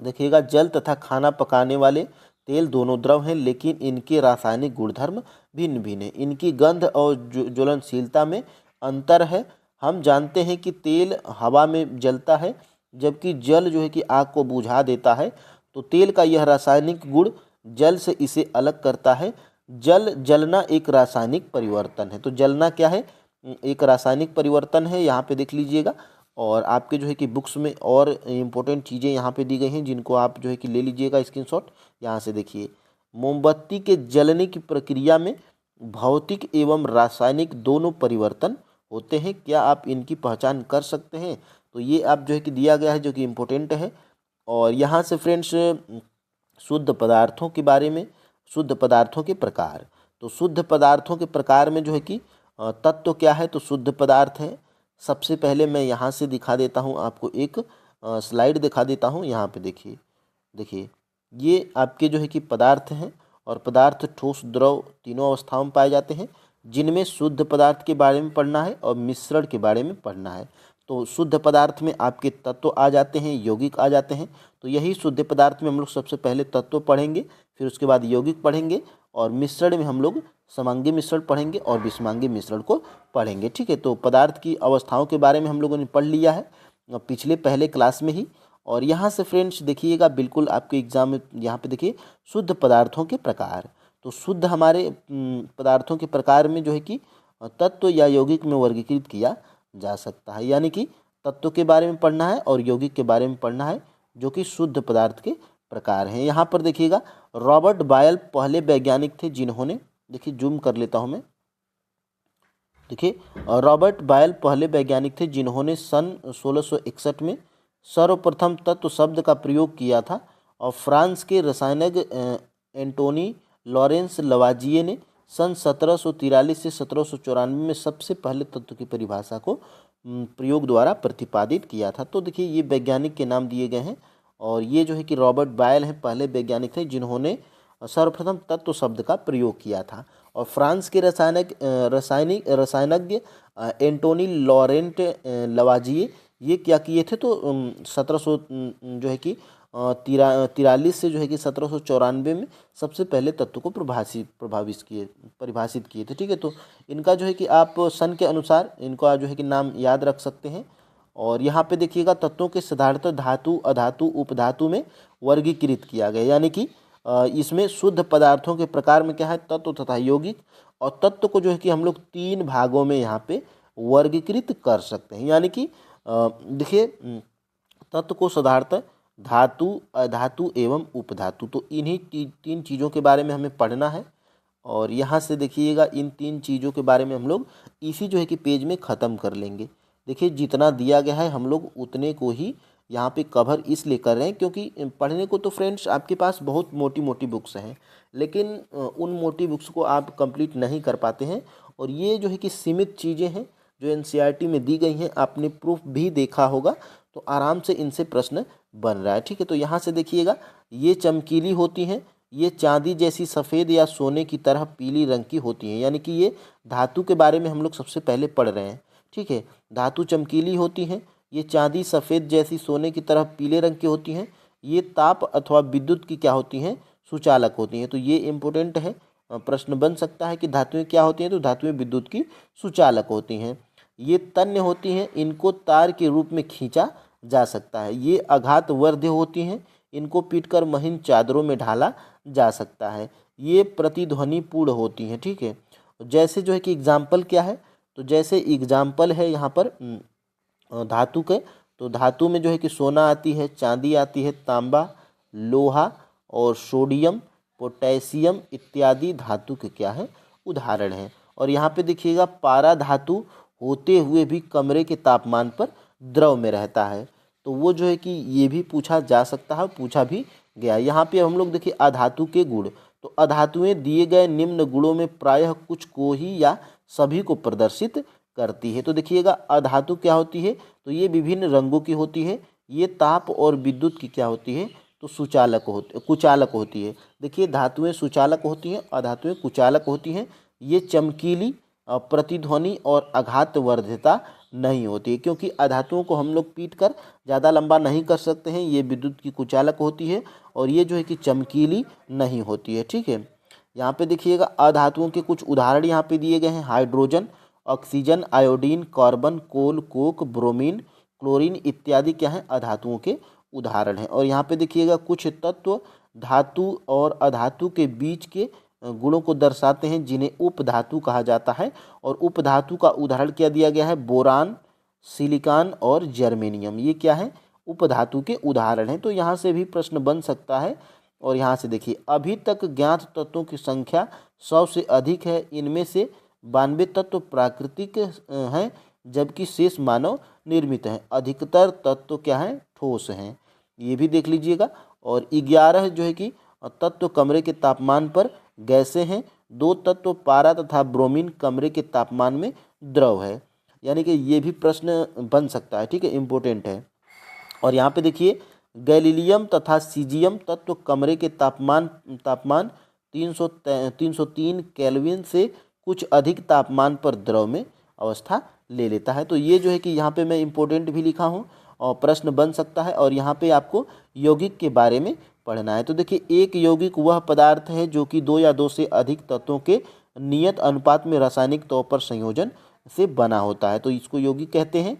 देखिएगा, जल तथा खाना पकाने वाले तेल दोनों द्रव हैं, लेकिन इनके रासायनिक गुणधर्म भिन्न भिन्न हैं। इनकी गंध और ज्वलनशीलता में अंतर है। हम जानते हैं कि तेल हवा में जलता है, जबकि जल जो है कि आग को बुझा देता है। तो तेल का यह रासायनिक गुण जल से इसे अलग करता है। जलना एक रासायनिक परिवर्तन है। तो जलना क्या है, एक रासायनिक परिवर्तन है। यहाँ पे देख लीजिएगा, और आपके जो है कि बुक्स में और इम्पोर्टेंट चीज़ें यहाँ पे दी गई हैं, जिनको आप जो है कि ले लीजिएगा स्क्रीनशॉट। यहाँ से देखिए, मोमबत्ती के जलने की प्रक्रिया में भौतिक एवं रासायनिक दोनों परिवर्तन होते हैं। क्या आप इनकी पहचान कर सकते हैं? तो ये आप जो है कि दिया गया है, जो कि इम्पोर्टेंट है। और यहाँ से फ्रेंड्स शुद्ध पदार्थों के बारे में, शुद्ध पदार्थों के प्रकार। तो शुद्ध पदार्थों के प्रकार में जो है कि तत्व क्या है, तो शुद्ध पदार्थ है। सबसे पहले मैं यहाँ से दिखा देता हूँ आपको, एक स्लाइड दिखा देता हूँ। यहाँ पे देखिए ये आपके जो है कि पदार्थ हैं, और पदार्थ ठोस, द्रव तीनों अवस्थाओं में पाए जाते हैं, जिनमें शुद्ध पदार्थ के बारे में पढ़ना है और मिश्रण के बारे में पढ़ना है। तो शुद्ध पदार्थ में आपके तत्व आ जाते हैं, यौगिक आ जाते हैं। तो यही शुद्ध पदार्थ में हम लोग सबसे पहले तत्व पढ़ेंगे, फिर उसके बाद यौगिक पढ़ेंगे, और मिश्रण में हम लोग समांगी मिश्रण पढ़ेंगे और विषमांगी मिश्रण को पढ़ेंगे। ठीक है, तो पदार्थ की अवस्थाओं के बारे में हम लोगों ने पढ़ लिया है पिछले पहले क्लास में ही। और यहाँ से फ्रेंड्स देखिएगा, बिल्कुल आपके एग्जाम में यहाँ पे देखिए, शुद्ध पदार्थों के प्रकार। तो शुद्ध हमारे पदार्थों के प्रकार में जो है कि तत्व या यौगिक में वर्गीकृत किया जा सकता है। यानी कि तत्व के बारे में पढ़ना है और यौगिक के बारे में पढ़ना है, जो कि शुद्ध पदार्थ के प्रकार हैं। यहाँ पर देखिएगा, रॉबर्ट बायल पहले वैज्ञानिक थे जिन्होंने, देखिए जूम कर लेता हूँ मैं, देखिए रॉबर्ट बायल पहले वैज्ञानिक थे जिन्होंने सन 1661 में सर्वप्रथम तत्व शब्द का प्रयोग किया था। और फ्रांस के रसायनज्ञ एंटोनी लॉरेंस लवाजिये ने सन 1743 से 1794 में सबसे पहले तत्व की परिभाषा को प्रयोग द्वारा प्रतिपादित किया था। तो देखिए ये वैज्ञानिक के नाम दिए गए हैं, और ये जो है कि रॉबर्ट बायल हैं, पहले वैज्ञानिक थे जिन्होंने सर्वप्रथम तत्व शब्द का प्रयोग किया था। और फ्रांस के रसायनज्ञ एंटोनी लॉरेंट लवाजिये ये क्या किए थे, तो 1700 जो है कि 43 से जो है कि 1794 में सबसे पहले तत्व को परिभाषित किए थे। ठीक है, तो इनका जो है कि आप सन के अनुसार इनका जो है कि नाम याद रख सकते हैं। और यहाँ पे देखिएगा, तत्वों के साधारणतः धातु, अधातु, उपधातु में वर्गीकृत किया गया। यानी कि इसमें शुद्ध पदार्थों के प्रकार में क्या है, तत्व तथा यौगिक। और तत्व को जो है कि हम लोग 3 भागों में यहाँ पे वर्गीकृत कर सकते हैं। यानी कि देखिए, तत्व को साधारणतः धातु, अधातु एवं उपधातु, तो इन्हीं 3 चीज़ों के बारे में हमें पढ़ना है। और यहाँ से देखिएगा, इन 3 चीज़ों के बारे में हम लोग इसी जो है कि पेज में ख़त्म कर लेंगे। देखिए जितना दिया गया है हम लोग उतने को ही यहाँ पे कवर इसलिए कर रहे हैं, क्योंकि पढ़ने को तो फ्रेंड्स आपके पास बहुत मोटी मोटी बुक्स हैं, लेकिन उन मोटी बुक्स को आप कंप्लीट नहीं कर पाते हैं। और ये जो है कि सीमित चीज़ें हैं जो एनसीईआरटी में दी गई हैं, आपने प्रूफ भी देखा होगा, तो आराम से इनसे प्रश्न बन रहा है। ठीक है, तो यहाँ से देखिएगा, ये चमकीली होती हैं, ये चांदी जैसी सफ़ेद या सोने की तरह पीली रंग की होती हैं। यानी कि ये धातु के बारे में हम लोग सबसे पहले पढ़ रहे हैं। ठीक है, धातु चमकीली होती हैं, ये चांदी सफ़ेद जैसी सोने की तरह पीले रंग की होती हैं, ये ताप अथवा विद्युत की क्या होती हैं, सुचालक होती हैं। तो ये इम्पोर्टेंट है, प्रश्न बन सकता है कि धातुएं क्या होती हैं, तो धातुएं विद्युत की सुचालक होती हैं। ये तन्य होती हैं, इनको तार के रूप में खींचा जा सकता है। ये आघात वर्ध्य होती हैं, इनको पीटकर महीन चादरों में ढाला जा सकता है। ये प्रतिध्वनि पूर्ण होती हैं, ठीक है। जैसे जो है कि एग्जाम्पल क्या है, तो जैसे एग्जाम्पल है यहाँ पर धातु के, तो धातु में जो है कि सोना आती है, चांदी आती है, तांबा, लोहा और सोडियम, पोटेशियम इत्यादि धातु के क्या है, उदाहरण हैं। और यहाँ पे देखिएगा पारा धातु होते हुए भी कमरे के तापमान पर द्रव में रहता है, तो वो जो है कि ये भी पूछा जा सकता है, पूछा भी गया। यहाँ पे हम लोग देखिए अधातु के गुण, तो अधातुएं दिए गए निम्न गुणों में प्रायः कुछ को ही या सभी को प्रदर्शित करती है। तो देखिएगा अधातु क्या होती है, तो ये विभिन्न रंगों की होती है, ये ताप और विद्युत की क्या होती है, तो कुचालक होती है। देखिए धातुएं सुचालक होती हैं, अधातुएं कुचालक होती हैं। ये चमकीली, प्रतिध्वनि और आघातवर्ध्यता नहीं होती है, क्योंकि अधातुओं को हम लोग पीट कर ज़्यादा लंबा नहीं कर सकते हैं। ये विद्युत की कुचालक होती है और ये जो है कि चमकीली नहीं होती है, ठीक है। यहाँ पे देखिएगा अधातुओं के कुछ उदाहरण यहाँ पे दिए गए हैं। हाइड्रोजन, ऑक्सीजन, आयोडीन, कार्बन, कोल, कोक, ब्रोमीन, क्लोरीन इत्यादि क्या है, अधातुओं के उदाहरण हैं। और यहाँ पे देखिएगा कुछ तत्व धातु और अधातु के बीच के गुणों को दर्शाते हैं, जिन्हें उपधातु कहा जाता है। और उपधातु का उदाहरण क्या दिया गया है, बोरान, सिलिकॉन और जर्मेनियम, ये क्या है, उपधातु के उदाहरण हैं। तो यहाँ से भी प्रश्न बन सकता है। और यहाँ से देखिए अभी तक ज्ञात तत्वों की संख्या 100 से अधिक है। इनमें से 92 तत्व प्राकृतिक हैं, जबकि शेष मानव निर्मित हैं। अधिकतर तत्व क्या हैं, ठोस हैं, ये भी देख लीजिएगा। और 11 जो है कि तत्व कमरे के तापमान पर गैसें हैं। 2 तत्व पारा तथा ब्रोमीन कमरे के तापमान में द्रव है। यानी कि ये भी प्रश्न बन सकता है, ठीक है, इम्पोर्टेंट है। और यहाँ पे देखिए गैलीलियम तथा सीजियम तत्व कमरे के तापमान 303 केल्विन से कुछ अधिक तापमान पर द्रव में अवस्था ले लेता है। तो ये जो है कि यहाँ पे मैं इम्पोर्टेंट भी लिखा हूँ और प्रश्न बन सकता है। और यहाँ पे आपको यौगिक के बारे में पढ़ना है। तो देखिए एक यौगिक वह पदार्थ है जो कि 2 या 2 से अधिक तत्वों के नियत अनुपात में रासायनिक तौर पर संयोजन से बना होता है, तो इसको यौगिक कहते हैं।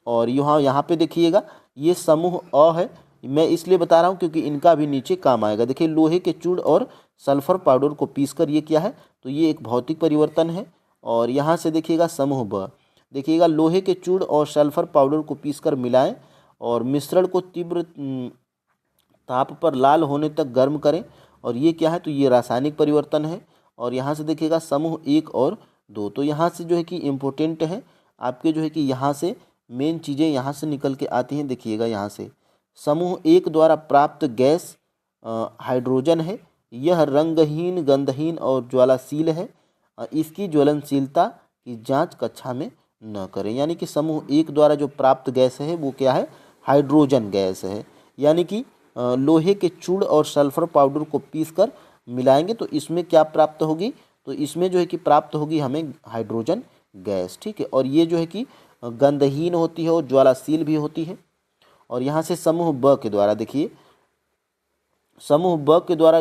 और यहाँ पे देखिएगा ये समूह अ है, मैं इसलिए बता रहा हूँ क्योंकि इनका भी नीचे काम आएगा। देखिए लोहे के चूर्ण और सल्फर पाउडर को पीसकर ये क्या है, तो ये एक भौतिक परिवर्तन है। और यहाँ से देखिएगा समूह ब, देखिएगा लोहे के चूर्ण और सल्फर पाउडर को पीसकर मिलाएं और मिश्रण को तीव्र ताप पर लाल होने तक गर्म करें, और ये क्या है, तो ये रासायनिक परिवर्तन है। और यहाँ से देखिएगा समूह 1 और 2, तो यहाँ से जो है कि इम्पोर्टेंट है आपके, जो है कि यहाँ से मेन चीज़ें यहाँ से निकल के आती हैं। देखिएगा यहाँ से समूह 1 द्वारा प्राप्त गैस हाइड्रोजन है। यह रंगहीन, गंधहीन और ज्वालाशील है। इसकी ज्वलनशीलता की जांच कक्षा में न करें। यानी कि समूह 1 द्वारा जो प्राप्त गैस है वो क्या है, हाइड्रोजन गैस है। यानी कि लोहे के चूर्ण और सल्फर पाउडर को पीसकर मिलाएंगे तो इसमें क्या प्राप्त होगी, तो इसमें जो है कि प्राप्त होगी हमें हाइड्रोजन गैस, ठीक है। और ये जो है कि गंधहीन होती है और ज्वालाशील भी होती है। और यहाँ से समूह ब के द्वारा देखिए, समूह ब के द्वारा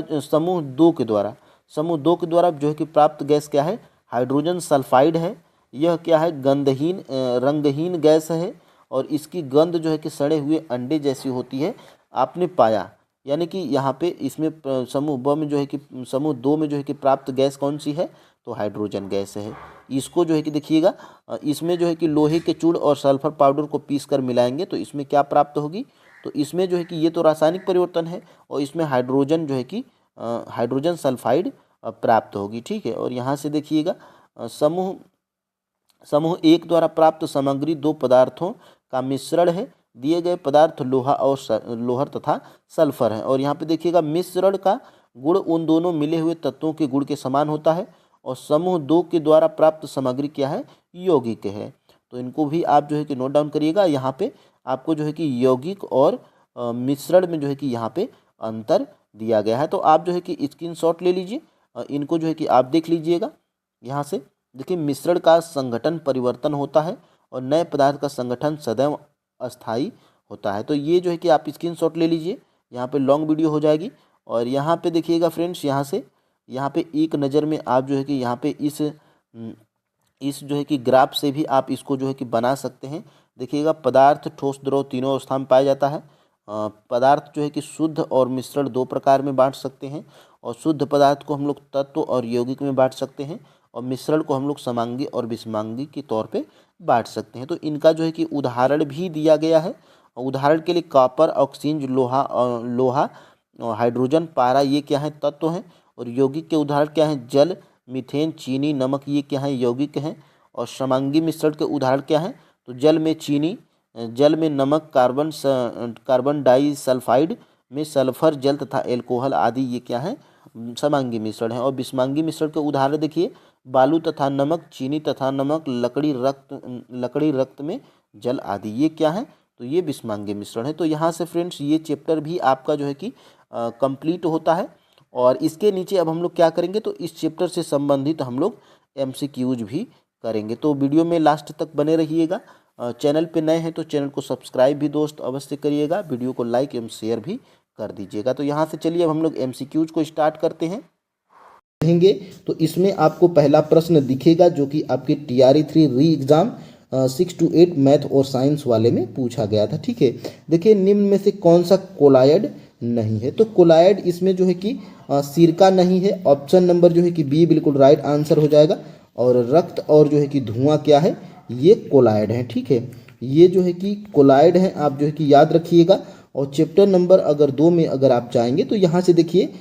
समूह 2 के द्वारा जो है कि प्राप्त गैस क्या है, हाइड्रोजन सल्फाइड है। यह क्या है, गंधहीन रंगहीन गैस है और इसकी गंध जो है कि सड़े हुए अंडे जैसी होती है, आपने पाया। यानी कि यहाँ पे इसमें समूह ब में जो है कि समूह 2 में जो है कि प्राप्त गैस कौन सी है, तो हाइड्रोजन गैस है। इसको जो है कि देखिएगा इसमें जो है कि लोहे के चूर्ण और सल्फर पाउडर को पीसकर मिलाएंगे तो इसमें क्या प्राप्त होगी, तो इसमें जो है कि ये तो रासायनिक परिवर्तन है और इसमें हाइड्रोजन जो है कि हाइड्रोजन सल्फाइड प्राप्त होगी, ठीक है। और यहाँ से देखिएगा समूह 1 द्वारा प्राप्त सामग्री 2 पदार्थों का मिश्रण है। दिए गए पदार्थ लोहा तथा सल्फर है। और यहाँ पे देखिएगा मिश्रण का गुण उन दोनों मिले हुए तत्वों के गुण के समान होता है। और समूह 2 के द्वारा प्राप्त सामग्री क्या है, यौगिक है। तो इनको भी आप जो है कि नोट डाउन करिएगा। यहाँ पे आपको जो है कि यौगिक और मिश्रण में जो है कि यहाँ पे अंतर दिया गया है। तो आप जो है कि स्क्रीनशॉट ले लीजिए, इनको जो है कि आप देख लीजिएगा। यहाँ से देखिए मिश्रण का संगठन परिवर्तन होता है और नए पदार्थ का संगठन सदैव अस्थायी होता है। तो ये जो है कि आप स्क्रीनशॉट ले लीजिए, यहाँ पे लॉन्ग वीडियो हो जाएगी। और यहाँ पे देखिएगा फ्रेंड्स, यहाँ पे एक नज़र में आप जो है कि यहाँ पे इस इस जो है कि ग्राफ से भी आप इसको जो है कि बना सकते हैं। देखिएगा, पदार्थ, ठोस, द्रव तीनों अवस्था में पाया जाता है। पदार्थ जो है कि शुद्ध और मिश्रण दो प्रकार में बांट सकते हैं, और शुद्ध पदार्थ को हम लोग तत्व और यौगिक में बांट सकते हैं, और मिश्रण को हम लोग समांगी और विषमांगी के तौर पे बांट सकते हैं। तो इनका जो है कि उदाहरण भी दिया गया है। उदाहरण के लिए कॉपर, ऑक्सीजन, लोहा और हाइड्रोजन, पारा, ये क्या है, तत्व हैं। और यौगिक के उदाहरण क्या हैं, जल, मीथेन, चीनी, नमक, ये क्या है, यौगिक हैं। और समांगी मिश्रण के उदाहरण क्या हैं, तो जल में चीनी, जल में नमक, कार्बन डाइसल्फाइड में सल्फर, जल तथा एल्कोहल आदि, ये क्या है, समांगी मिश्रण है। और विषमांगी मिश्रण के उदाहरण देखिए, बालू तथा नमक, चीनी तथा नमक, लकड़ी रक्त में जल आदि, ये क्या है, तो ये विषमांगी मिश्रण है। तो यहाँ से फ्रेंड्स ये चैप्टर भी आपका जो है कि कंप्लीट होता है। और इसके नीचे अब हम लोग क्या करेंगे, तो इस चैप्टर से संबंधित हम लोग MCQs भी करेंगे। तो वीडियो में लास्ट तक बने रहिएगा। चैनल पे नए हैं तो चैनल को सब्सक्राइब भी दोस्त अवश्य करिएगा, वीडियो को लाइक एवं शेयर भी कर दीजिएगा। तो यहाँ से चलिए अब हम लोग MCQs को स्टार्ट करते हैं। रहेंगे तो इसमें आपको पहला प्रश्न दिखेगा जो कि आपके TRE 3 री एग्जाम 6 to 8 मैथ और साइंस वाले में पूछा गया था। ठीक है, देखिए, निम्न में से कौन सा कोलायड नहीं है, तो कोलायड इसमें जो है कि सिरका नहीं है। ऑप्शन नंबर जो है कि बी बिल्कुल राइट आंसर हो जाएगा। और रक्त और जो है कि धुआं क्या है, ये कोलायड है। ठीक है, ये जो है कि कोलायड है, आप जो है कि याद रखिएगा। और चैप्टर नंबर अगर 2 में अगर आप जाएंगे तो यहाँ से देखिए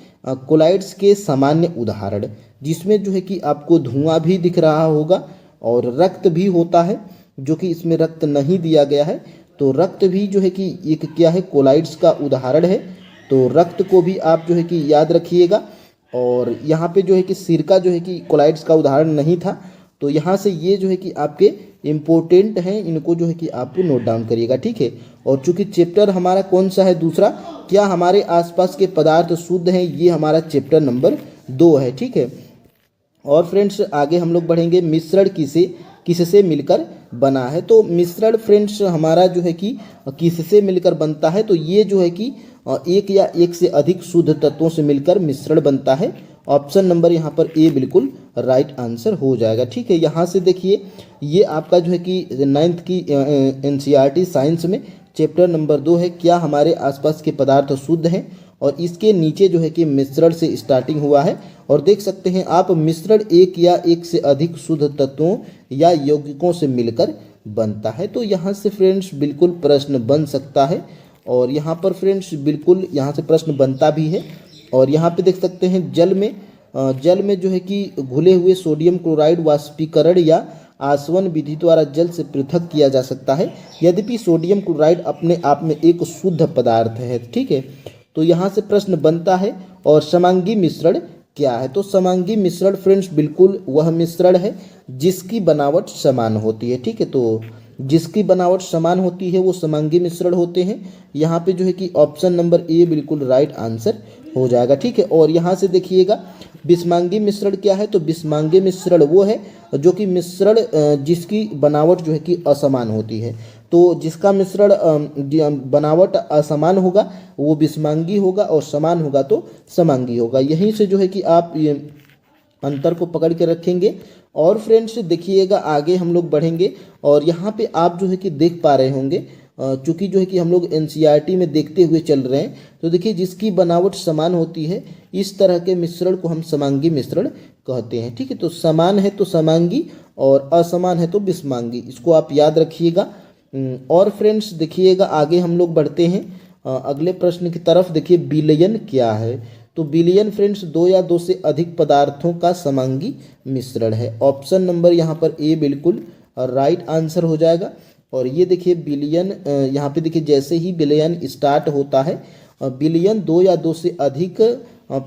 कोलाइड्स के सामान्य उदाहरण, जिसमें जो है कि आपको धुआं भी दिख रहा होगा और रक्त भी होता है, जो कि इसमें रक्त नहीं दिया गया है। तो रक्त भी जो है कि एक क्या है, कोलाइड्स का उदाहरण है। तो रक्त को भी आप जो है कि याद रखिएगा। और यहाँ पे जो है कि सिरका जो है कि कोलाइड्स का उदाहरण नहीं था। तो यहाँ से ये जो है कि आपके इम्पोर्टेंट हैं, इनको जो है कि आपको नोट डाउन करिएगा। ठीक है, और चूंकि चैप्टर हमारा कौन सा है, दूसरा, क्या हमारे आसपास के पदार्थ शुद्ध हैं, ये हमारा चैप्टर नंबर 2 है। ठीक है, और फ्रेंड्स आगे हम लोग बढ़ेंगे, मिश्रण किससे मिलकर बना है। तो मिश्रण फ्रेंड्स हमारा जो है कि किससे मिलकर बनता है, तो ये जो है कि एक या एक से अधिक शुद्ध तत्वों से मिलकर मिश्रण बनता है। ऑप्शन नंबर यहाँ पर ए बिल्कुल राइट आंसर हो जाएगा। ठीक है, यहाँ से देखिए, ये आपका जो है कि 9th की NCERT साइंस में चैप्टर नंबर 2 है, क्या हमारे आसपास के पदार्थ शुद्ध हैं। और इसके नीचे जो है कि मिश्रण से स्टार्टिंग हुआ है। और देख सकते हैं आप, मिश्रण एक या एक से अधिक शुद्ध तत्वों या यौगिकों से मिलकर बनता है। तो यहाँ से फ्रेंड्स बिल्कुल प्रश्न बन सकता है। और यहाँ पर फ्रेंड्स बिल्कुल यहाँ से प्रश्न बनता भी है। और यहाँ पे देख सकते हैं, जल में जो है कि घुले हुए सोडियम क्लोराइड वाष्पीकरण या आसवन विधि द्वारा जल से पृथक किया जा सकता है, यद्यपि सोडियम क्लोराइड अपने आप में एक शुद्ध पदार्थ है। ठीक है, तो यहाँ से प्रश्न बनता है। और समांगी मिश्रण क्या है, तो समांगी मिश्रण फ्रेंड्स बिल्कुल वह मिश्रण है जिसकी बनावट समान होती है। ठीक है, तो जिसकी बनावट समान होती है वो समांगी मिश्रण होते हैं। यहाँ पे जो है कि ऑप्शन नंबर ए बिल्कुल राइट आंसर हो जाएगा। ठीक है, और यहाँ से देखिएगा, विषमांगी मिश्रण क्या है, तो विषमांगी मिश्रण वो है जो कि मिश्रण जिसकी बनावट जो है कि असमान होती है। तो जिसका मिश्रण बनावट असमान होगा वो विषमांगी होगा, और समान होगा तो समांगी होगा। यहीं से जो है कि आप ये अंतर को पकड़ के रखेंगे। और फ्रेंड्स देखिएगा, आगे हम लोग बढ़ेंगे। और यहाँ पे आप जो है कि देख पा रहे होंगे, चूँकि जो है कि हम लोग NCERT में देखते हुए चल रहे हैं, तो देखिए, जिसकी बनावट समान होती है, इस तरह के मिश्रण को हम समांगी मिश्रण कहते हैं। ठीक है, तो समान है तो समांगी और असमान है तो विषमांगी, इसको आप याद रखिएगा। और फ्रेंड्स देखिएगा, आगे हम लोग बढ़ते हैं अगले प्रश्न की तरफ। देखिए, विलयन क्या है, तो विलयन फ्रेंड्स 2 या 2 से अधिक पदार्थों का समांगी मिश्रण है। ऑप्शन नंबर यहाँ पर ए बिल्कुल राइट आंसर हो जाएगा। और ये देखिए विलयन, यहाँ पे देखिए जैसे ही विलयन स्टार्ट होता है, विलयन 2 या 2 से अधिक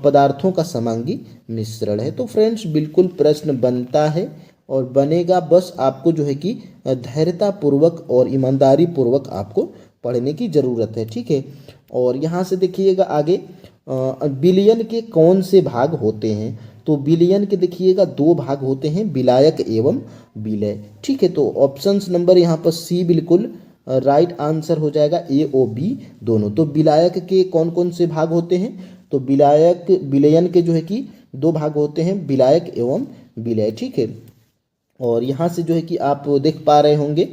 पदार्थों का समांगी मिश्रण है। तो फ्रेंड्स बिल्कुल प्रश्न बनता है और बनेगा, बस आपको जो है कि धैर्यतापूर्वक और ईमानदारी पूर्वक आपको पढ़ने की ज़रूरत है। ठीक है, और यहाँ से देखिएगा आगे, विलयन के कौन से भाग होते हैं, तो विलयन के देखिएगा 2 भाग होते हैं, विलायक एवं विलय। ठीक है, तो ऑप्शंस नंबर यहाँ पर सी बिल्कुल राइट आंसर हो जाएगा, ए ओ बी दोनों। तो विलायक के कौन कौन से भाग होते हैं, तो विलयन के जो है कि 2 भाग होते हैं, विलायक एवं विलय। ठीक है, और यहाँ से जो है कि आप देख पा रहे होंगे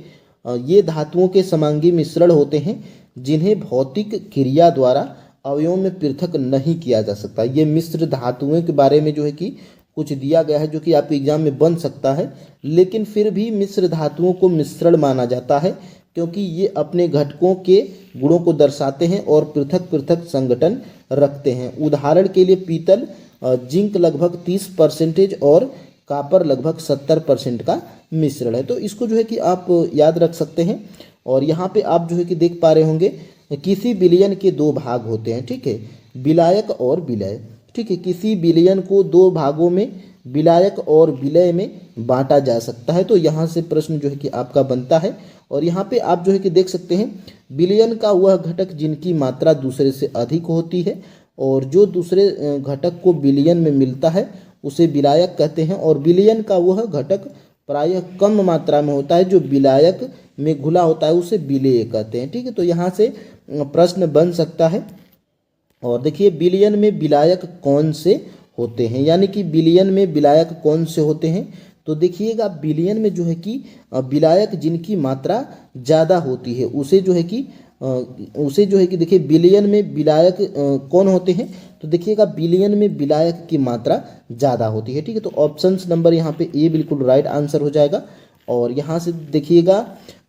ये धातुओं के समांगी मिश्रण होते हैं जिन्हें भौतिक क्रिया द्वारा अवयवों में पृथक नहीं किया जा सकता। ये मिश्र धातुओं के बारे में जो है कि कुछ दिया गया है जो कि आपके एग्जाम में बन सकता है, लेकिन फिर भी मिश्र धातुओं को मिश्रण माना जाता है क्योंकि ये अपने घटकों के गुणों को दर्शाते हैं और पृथक पृथक संगठन रखते हैं। उदाहरण के लिए पीतल जिंक लगभग 30% और कापर लगभग 70% का मिश्रण है। तो इसको जो है कि आप याद रख सकते हैं। और यहाँ पे आप जो है कि देख पा रहे होंगे किसी विलयन के दो भाग होते हैं, ठीक है, विलायक और विलय। ठीक है, किसी विलयन को दो भागों में विलायक और विलय में बांटा जा सकता है। तो यहाँ से प्रश्न जो है कि आपका बनता है। और यहाँ पे आप जो है कि देख सकते हैं विलयन का वह घटक जिनकी मात्रा दूसरे से अधिक होती है और जो दूसरे घटक को विलयन में मिलता है उसे विलायक कहते हैं। और विलयन का वह घटक प्रायः कम मात्रा में होता है जो विलायक में घुला होता है उसे विलेय कहते हैं। ठीक है, तो यहाँ से प्रश्न बन सकता है। और देखिए विलयन में विलायक कौन से होते हैं, यानी कि विलयन में विलायक कौन से होते हैं। तो देखिएगा विलयन में जो है कि विलायक जिनकी मात्रा ज़्यादा होती है उसे जो है कि देखिए विलयन में विलायक कौन होते हैं। तो देखिएगा विलयन में विलायक की मात्रा ज़्यादा होती है। ठीक है, तो ऑप्शन नंबर यहाँ पे ए बिल्कुल राइट आंसर हो जाएगा। और यहाँ से देखिएगा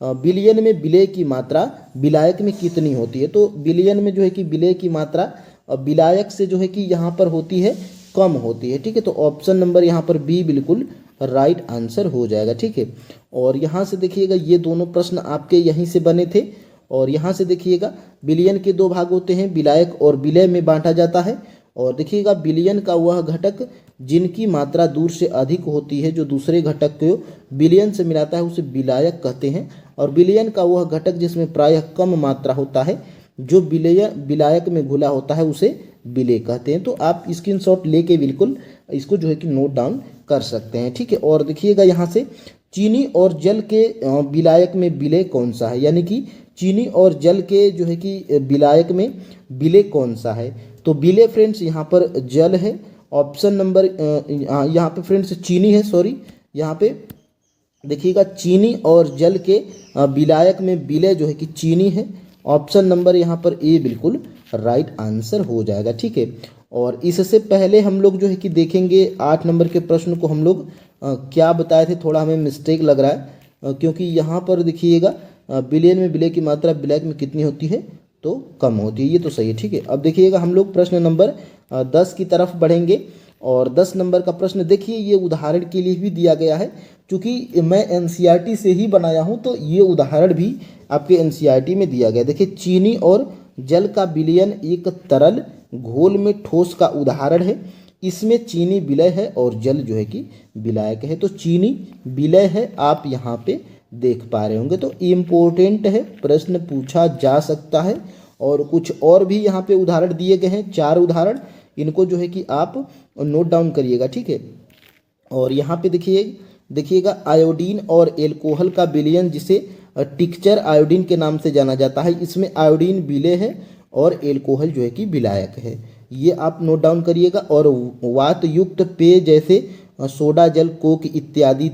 विलयन में विलेय की मात्रा विलायक में कितनी होती है। तो विलयन में जो है कि विलेय की मात्रा विलायक से जो है कि यहाँ पर होती है कम होती है। ठीक है, तो ऑप्शन नंबर यहाँ पर बी बिल्कुल राइट आंसर हो जाएगा। ठीक है, और यहाँ से देखिएगा ये दोनों प्रश्न आपके यहीं से बने थे। और यहाँ से देखिएगा विलयन के दो भाग होते हैं, विलायक और विलय में बांटा जाता है। और देखिएगा विलयन का वह घटक जिनकी मात्रा दूर से अधिक होती है जो दूसरे घटक को विलयन से मिलाता है उसे विलायक कहते हैं। और विलयन का वह घटक जिसमें प्रायः कम मात्रा होता है जो विलायक में घुला होता है उसे विलेय कहते हैं। तो आप स्क्रीनशॉट लेके बिल्कुल इसको जो है कि नोट डाउन कर सकते हैं। ठीक है, और देखिएगा यहाँ से चीनी और जल के विलायक में विलेय कौन सा है, यानी कि चीनी और जल के जो है कि विलायक में विलेय कौन सा है। तो विलेय फ्रेंड्स यहाँ पर जल है। ऑप्शन नंबर यहाँ पे फ्रेंड्स चीनी है, सॉरी, यहाँ पे देखिएगा चीनी और जल के विलायक में विलेय जो है कि चीनी है। ऑप्शन नंबर यहाँ पर ए बिल्कुल राइट आंसर हो जाएगा। ठीक है, और इससे पहले हम लोग जो है कि देखेंगे 8 नंबर के प्रश्न को हम लोग क्या बताए थे, थोड़ा हमें मिस्टेक लग रहा है क्योंकि यहाँ पर देखिएगा विलयन में विलेय की मात्रा विलायक में कितनी होती है तो कम होती है, ये तो सही है। ठीक है, अब देखिएगा हम लोग प्रश्न नंबर 10 की तरफ बढ़ेंगे। और 10 नंबर का प्रश्न देखिए ये उदाहरण के लिए भी दिया गया है, क्योंकि मैं एनसीईआरटी से ही बनाया हूँ तो ये उदाहरण भी आपके एनसीईआरटी में दिया गया। देखिए चीनी और जल का विलयन एक तरल घोल में ठोस का उदाहरण है। इसमें चीनी विलय है और जल जो है कि विलायक है। तो चीनी विलय है, आप यहाँ पे देख पा रहे होंगे। तो इम्पोर्टेंट है, प्रश्न पूछा जा सकता है। और कुछ और भी यहाँ पे उदाहरण दिए गए हैं, 4 उदाहरण, इनको जो है कि आप नोट डाउन करिएगा। ठीक है, और यहाँ पे देखिएगा आयोडीन और एल्कोहल का विलयन जिसे टिक्चर आयोडीन के नाम से जाना जाता है, इसमें आयोडीन विलेय है और एल्कोहल जो है कि विलायक है, ये आप नोट डाउन करिएगा। और वात युक्त पेय जैसे सोडा, जल, कोक इत्यादि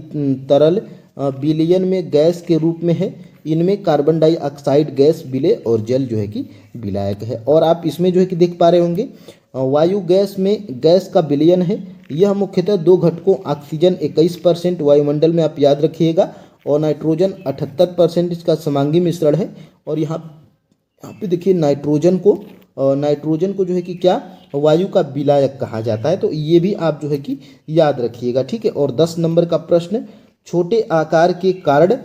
तरल विलयन में गैस के रूप में है। इनमें कार्बन डाइऑक्साइड गैस विलेय और जल जो है कि विलायक है। और आप इसमें जो है कि देख पा रहे होंगे वायु गैस में गैस का विलयन है। यह मुख्यतः 2 घटकों ऑक्सीजन 21% वायुमंडल में, आप याद रखिएगा, और नाइट्रोजन 78% इसका समांगी मिश्रण है। और यहाँ पे देखिए नाइट्रोजन को जो है कि क्या वायु का विलायक कहा जाता है। तो ये भी आप जो है कि याद रखिएगा। ठीक है, और 10 नंबर का प्रश्न छोटे आकार के कारण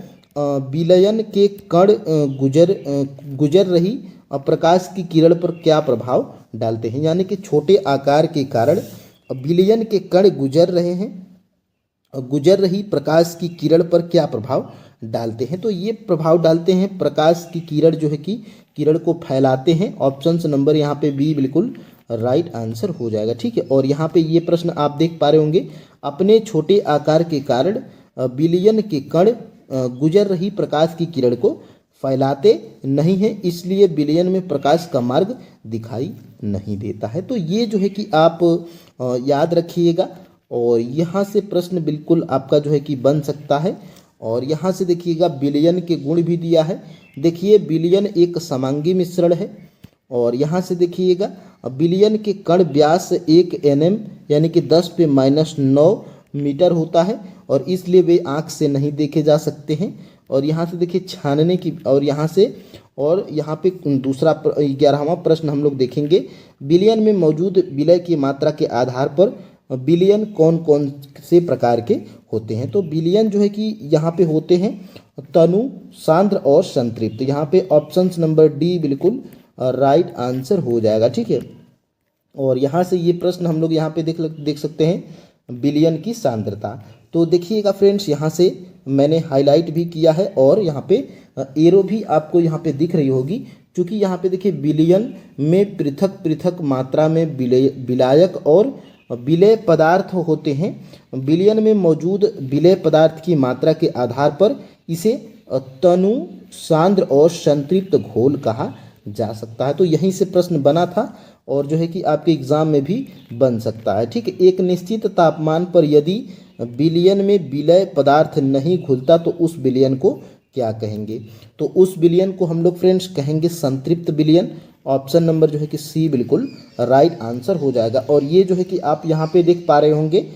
विलयन के कण गुजर रही प्रकाश की किरण पर क्या प्रभाव डालते हैं, यानी कि छोटे आकार के कारण विलयन के कण गुजर रही प्रकाश की किरण पर क्या प्रभाव डालते हैं। तो ये प्रभाव डालते हैं, प्रकाश की किरण जो है कि किरण को फैलाते हैं। ऑप्शन नंबर यहाँ पे बी बिल्कुल राइट आंसर हो जाएगा। ठीक है, और यहाँ पे ये प्रश्न आप देख पा रहे होंगे, अपने छोटे आकार के कारण विलयन के कण गुजर रही प्रकाश की किरण को फैलाते नहीं हैं, इसलिए विलयन में प्रकाश का मार्ग दिखाई नहीं देता है। तो ये जो है कि आप याद रखिएगा। और यहाँ से प्रश्न बिल्कुल आपका जो है कि बन सकता है। और यहाँ से देखिएगा बिलियन के गुण भी दिया है। देखिए बिलियन एक समांगी मिश्रण है। और यहाँ से देखिएगा बिलियन के कण व्यास 1 nm यानी कि 10⁻⁹ मीटर होता है और इसलिए वे आँख से नहीं देखे जा सकते हैं। और यहाँ से देखिए छानने की और यहाँ पे दूसरा 11वां प्रश्न हम लोग देखेंगे। बिलियन में मौजूद विलय की मात्रा के आधार पर बिलियन कौन कौन से प्रकार के होते हैं। तो बिलियन जो है कि यहाँ पे होते हैं तनु, सांद्र और संतृप्त। यहाँ पे ऑप्शन नंबर डी बिल्कुल राइट आंसर हो जाएगा। ठीक है। और यहाँ से ये प्रश्न हम लोग यहाँ पे देख सकते हैं बिलियन की सांद्रता। तो देखिएगा फ्रेंड्स, यहाँ से मैंने हाईलाइट भी किया है और यहाँ पे एरो भी आपको यहाँ पे दिख रही होगी, क्योंकि यहाँ पे देखिए बिलियन में पृथक पृथक मात्रा में विलायक और विलेय पदार्थ होते हैं। बिलियन में मौजूद विलेय पदार्थ की मात्रा के आधार पर इसे तनु, सांद्र और संतृप्त घोल कहा जा सकता है। तो यहीं से प्रश्न बना था और जो है कि आपके एग्जाम में भी बन सकता है। ठीक है। एक निश्चित तापमान पर यदि विलयन में विलय पदार्थ नहीं घुलता तो उस विलयन को क्या कहेंगे। तो उस विलयन को हम लोग फ्रेंड्स कहेंगे संतृप्त विलयन। ऑप्शन नंबर जो है कि सी बिल्कुल राइट आंसर हो जाएगा। और ये जो है कि आप यहाँ पे देख पा रहे होंगे,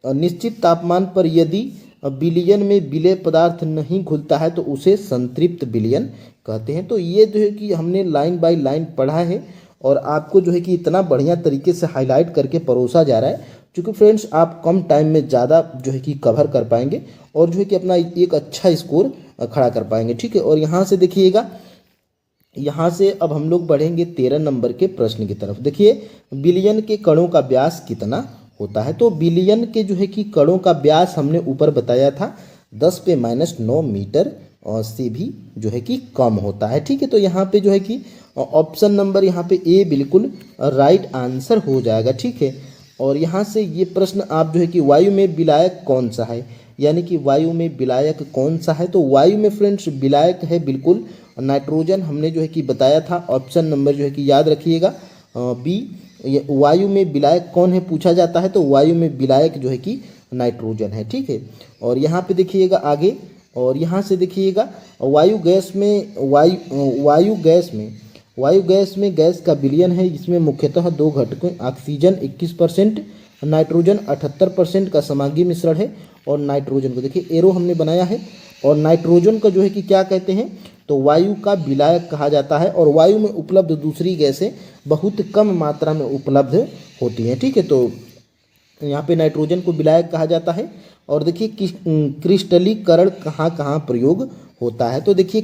निश्चित तापमान पर यदि विलयन में विलेय पदार्थ नहीं घुलता है तो उसे संतृप्त विलयन कहते हैं। तो ये जो है कि हमने लाइन बाय लाइन पढ़ा है और आपको जो है कि इतना बढ़िया तरीके से हाईलाइट करके परोसा जा रहा है, क्योंकि फ्रेंड्स आप कम टाइम में ज़्यादा जो है कि कवर कर पाएंगे और जो है कि अपना एक अच्छा स्कोर खड़ा कर पाएंगे। ठीक है। और यहाँ से देखिएगा, यहाँ से अब हम लोग बढ़ेंगे 13 नंबर के प्रश्न की तरफ। देखिए बिलियन के कणों का व्यास कितना होता है। तो बिलियन के जो है कि कणों का व्यास हमने ऊपर बताया था 10⁻⁹ मीटर और से भी जो है कि कम होता है। ठीक है। तो यहाँ पे जो है कि ऑप्शन नंबर यहाँ पे ए बिल्कुल राइट आंसर हो जाएगा। ठीक है। और यहाँ से ये प्रश्न आप जो है कि वायु में विलायक कौन सा है, यानी कि वायु में विलायक कौन सा है। तो वायु में फ्रेंड्स विलायक है बिल्कुल नाइट्रोजन, हमने जो है कि बताया था। ऑप्शन नंबर जो है कि याद रखिएगा बी। वायु में विलायक कौन है पूछा जाता है तो वायु में विलायक जो है कि नाइट्रोजन है। ठीक है। और यहाँ पे देखिएगा आगे, और यहाँ से देखिएगा वायु गैस में गैस का विलयन है। इसमें मुख्यतः दो घटकों ऑक्सीजन 21%, नाइट्रोजन 78% का समांगी मिश्रण है। और नाइट्रोजन को देखिए एरो हमने बनाया है। और नाइट्रोजन को जो है कि क्या कहते हैं तो वायु का विलायक कहा जाता है। और वायु में उपलब्ध दूसरी गैसें बहुत कम मात्रा में उपलब्ध होती हैं। ठीक है। तो यहाँ पे नाइट्रोजन को विलायक कहा जाता है। और देखिए क्रिस्टलीकरण कहाँ कहाँ प्रयोग होता है। तो देखिए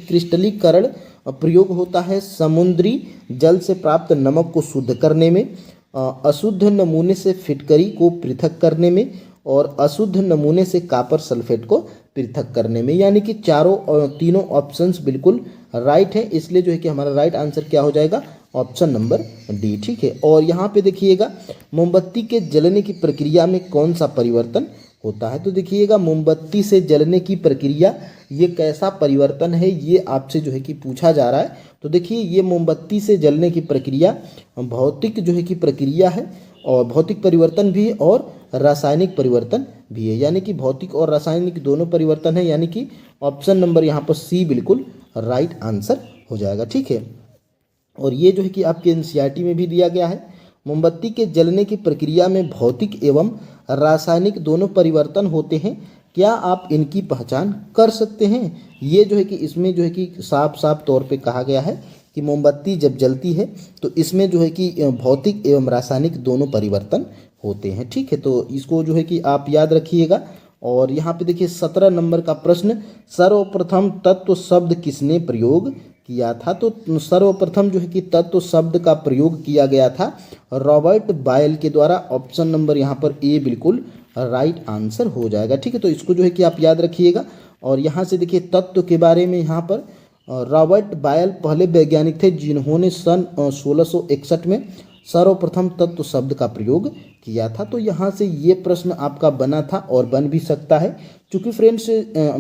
क्रिस्टलीकरण प्रयोग होता है समुद्री जल से प्राप्त नमक को शुद्ध करने में, अशुद्ध नमूने से फिटकरी को पृथक करने में और अशुद्ध नमूने से कॉपर सल्फेट को पृथक करने में। यानी कि तीनों ऑप्शंस बिल्कुल राइट है, इसलिए जो है कि हमारा राइट आंसर क्या हो जाएगा ऑप्शन नंबर डी। ठीक है। और यहाँ पे देखिएगा मोमबत्ती के जलने की प्रक्रिया में कौन सा परिवर्तन होता है। तो देखिएगा मोमबत्ती से जलने की प्रक्रिया ये कैसा परिवर्तन है, ये आपसे जो है कि पूछा जा रहा है। तो देखिए ये मोमबत्ती से जलने की प्रक्रिया भौतिक जो है कि प्रक्रिया है, और भौतिक परिवर्तन भी है और रासायनिक परिवर्तन भी है। यानी कि भौतिक और रासायनिक दोनों परिवर्तन है, यानी कि ऑप्शन नंबर यहाँ पर सी बिल्कुल राइट आंसर हो जाएगा। ठीक है। और ये जो है कि आपके एनसीईआरटी में भी दिया गया है, मोमबत्ती के जलने की प्रक्रिया में भौतिक एवं रासायनिक दोनों परिवर्तन होते हैं, क्या आप इनकी पहचान कर सकते हैं। ये जो है कि इसमें जो है कि साफ साफ तौर पे कहा गया है कि मोमबत्ती जब जलती है तो इसमें जो है कि भौतिक एवं रासायनिक दोनों परिवर्तन होते हैं। ठीक है। तो इसको जो है कि आप याद रखिएगा। और यहाँ पे देखिए 17 नंबर का प्रश्न, सर्वप्रथम तत्व शब्द किसने प्रयोग किया था। तो सर्वप्रथम जो है कि तत्व शब्द का प्रयोग किया गया था रॉबर्ट बायल के द्वारा। ऑप्शन नंबर यहाँ पर ए बिल्कुल राइट आंसर हो जाएगा। ठीक है। तो इसको जो है कि आप याद रखिएगा। और यहाँ से देखिए तत्व के बारे में, यहाँ पर रॉबर्ट बायल पहले वैज्ञानिक थे जिन्होंने सन 1661 में सर्वप्रथम तत्व शब्द का प्रयोग किया था। तो यहाँ से ये प्रश्न आपका बना था और बन भी सकता है, क्योंकि फ्रेंड्स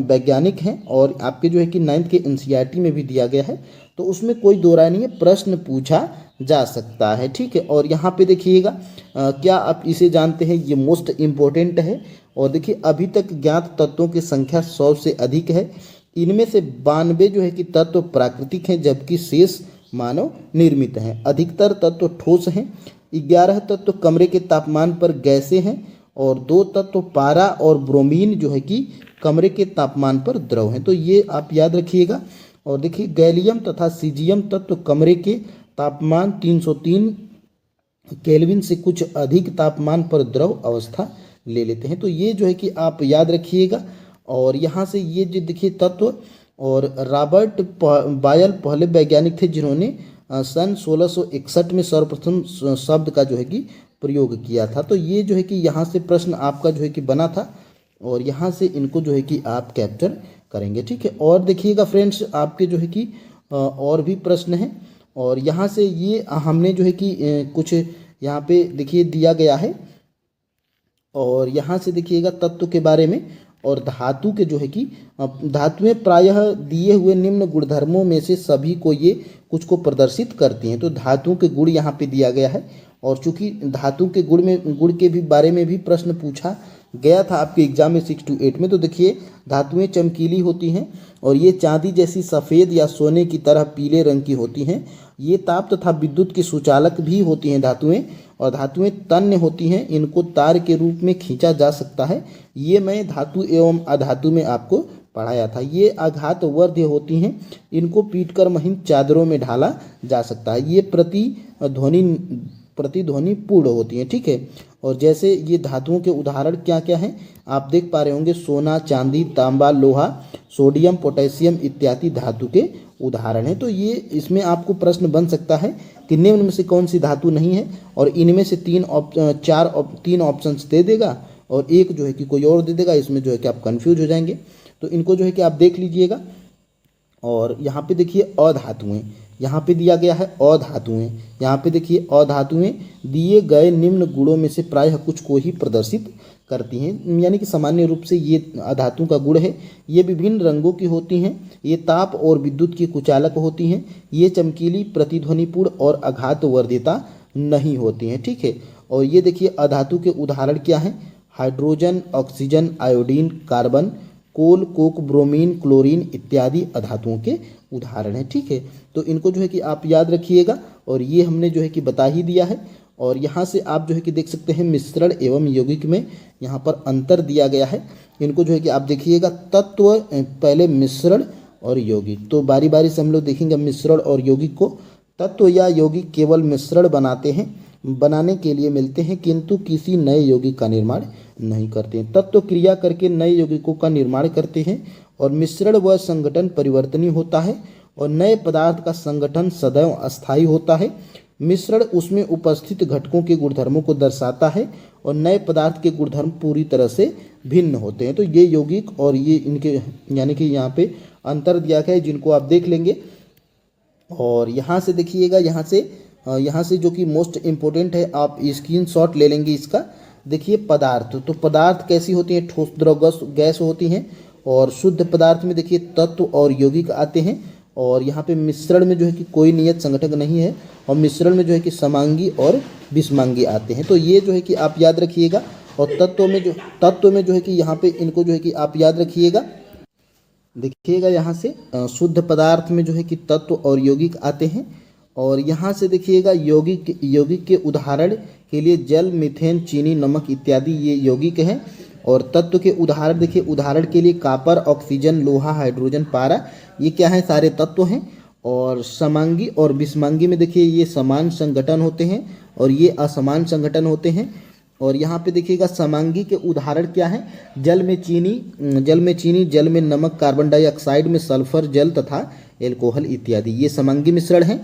वैज्ञानिक हैं और आपके जो है कि 9th के एनसीईआरटी में भी दिया गया है, तो उसमें कोई दो राय नहीं है, प्रश्न पूछा जा सकता है। ठीक है, और यहाँ पे देखिएगा क्या आप इसे जानते हैं, ये मोस्ट इम्पोर्टेंट है। और देखिए अभी तक ज्ञात तत्वों की संख्या 100 से अधिक है। इनमें से 92 जो है कि तत्व प्राकृतिक हैं, जबकि शेष मानव निर्मित हैं। अधिकतर तत्व ठोस हैं। 11 तत्व कमरे के तापमान पर गैसें हैं और 2 तत्व पारा और ब्रोमीन जो है कि कमरे के तापमान पर द्रव हैं। तो ये आप याद रखिएगा। और देखिए गैलियम तथा सीजियम तत्व कमरे के तापमान 303 केल्विन से कुछ अधिक तापमान पर द्रव अवस्था ले लेते हैं। तो ये जो है कि आप याद रखिएगा। और यहाँ से ये जो देखिए तत्व, और रॉबर्ट बायल पहले वैज्ञानिक थे जिन्होंने सन 1661 में सर्वप्रथम शब्द का जो है कि प्रयोग किया था। तो ये जो है कि यहाँ से प्रश्न आपका जो है कि बना था, और यहाँ से इनको जो है कि आप कैप्चर करेंगे। ठीक है, और देखिएगा फ्रेंड्स आपके जो है कि और भी प्रश्न हैं। और यहाँ से ये हमने जो है कि कुछ यहाँ पे देखिए दिया गया है। और यहाँ से देखिएगा तत्व के बारे में, और धातु के जो है कि धातुएं प्रायः दिए हुए निम्न गुणधर्मों में से सभी को ये कुछ को प्रदर्शित करती हैं। तो धातुओं के गुण यहाँ पे दिया गया है। और चूंकि धातु के गुण के भी बारे में भी प्रश्न पूछा गया था आपके एग्जाम में 6 to 8 में। तो देखिए धातुएं चमकीली होती हैं और ये चांदी जैसी सफ़ेद या सोने की तरह पीले रंग की होती हैं। ये ताप तथा विद्युत की सुचालक भी होती हैं धातुएं। और धातुएं तन्य होती हैं, इनको तार के रूप में खींचा जा सकता है। ये मैं धातु एवं अधातु में आपको पढ़ाया था। ये आघात वर्ध्य होती हैं, इनको पीटकर महीन चादरों में ढाला जा सकता है। ये प्रतिध्वनि पूर्ण होती हैं। ठीक है, और जैसे ये धातुओं के उदाहरण क्या क्या हैं आप देख पा रहे होंगे, सोना, चांदी, तांबा, लोहा, सोडियम, पोटेशियम इत्यादि धातु के उदाहरण हैं। तो ये इसमें आपको प्रश्न बन सकता है कि निम्न में से कौन सी धातु नहीं है, और इनमें से तीन ऑप्शंस दे देगा और एक जो है कि कोई और दे देगा। इसमें जो है कि आप कंफ्यूज हो जाएंगे। तो इनको जो है कि आप देख लीजिएगा। और यहाँ पे देखिए अधातुएं, यहाँ पे दिया गया है अधातुएं। यहाँ पे देखिए अधातुएं दिए गए निम्न गुणों में से प्रायः कुछ को ही प्रदर्शित करती हैं, यानी कि सामान्य रूप से ये अधातु का गुण है। ये विभिन्न रंगों की होती हैं, ये ताप और विद्युत की कुचालक होती हैं, ये चमकीली, प्रतिध्वनिपूर्ण और आघातवर्धिता नहीं होती हैं। ठीक है, और ये देखिए अधातु के उदाहरण क्या हैं, हाइड्रोजन, ऑक्सीजन, आयोडीन, कार्बन, कोल, कोक, ब्रोमीन, क्लोरीन इत्यादि अधातुओं के उदाहरण हैं। ठीक है, तो इनको जो है कि आप याद रखिएगा। और ये हमने जो है कि बता ही दिया है। और यहाँ से आप जो है कि देख सकते हैं मिश्रण एवं यौगिक में यहाँ पर अंतर दिया गया है। इनको जो है कि आप देखिएगा, तत्व पहले मिश्रण और यौगिक। तो बारी बारी से हम लोग देखेंगे मिश्रण और यौगिक को। तत्व या यौगिक केवल मिश्रण बनाने के लिए मिलते हैं, किंतु किसी नए यौगिक का निर्माण नहीं करते हैं। तत्व क्रिया करके नए यौगिकों का निर्माण करते हैं, और मिश्रण व संगठन परिवर्तनीय होता है, और नए पदार्थ का संगठन सदैव अस्थायी होता है। मिश्रण उसमें उपस्थित घटकों के गुणधर्मों को दर्शाता है, और नए पदार्थ के गुणधर्म पूरी तरह से भिन्न होते हैं। तो ये यौगिक और ये इनके यानी कि यहाँ पे अंतर दिया गया है, जिनको आप देख लेंगे। और यहाँ से देखिएगा, यहाँ से जो कि मोस्ट इम्पोर्टेंट है, आप स्क्रीनशॉट ले लेंगे इसका। देखिए पदार्थ, तो पदार्थ कैसी होती हैं, ठोस, द्रव, गैस होती हैं। और शुद्ध पदार्थ में देखिए तत्व और यौगिक आते हैं। और यहाँ पे मिश्रण में जो है कि कोई नियत संगठक नहीं है, और मिश्रण में जो है कि समांगी और विषमांगी आते हैं। तो ये जो है कि आप याद रखिएगा। और तत्व में जो है कि यहाँ पे इनको जो है कि आप याद रखिएगा। देखिएगा यहाँ से शुद्ध पदार्थ में जो है कि तत्व और यौगिक आते हैं। और यहाँ से देखिएगा यौगिक के उदाहरण के लिए जल, मीथेन, चीनी, नमक इत्यादि ये यौगिक हैं। और तत्व के उदाहरण देखिए, उदाहरण के लिए कापर, ऑक्सीजन, लोहा, हाइड्रोजन, पारा, ये क्या है, सारे तत्व हैं। और समांगी और विषमांगी में देखिए ये समान संगठन होते हैं और ये असमान संगठन होते हैं। और यहाँ पे देखिएगा समांगी के उदाहरण क्या है, जल में चीनी, जल में नमक, कार्बन डाइऑक्साइड में सल्फर, जल तथा एल्कोहल इत्यादि, ये समांगी मिश्रण हैं।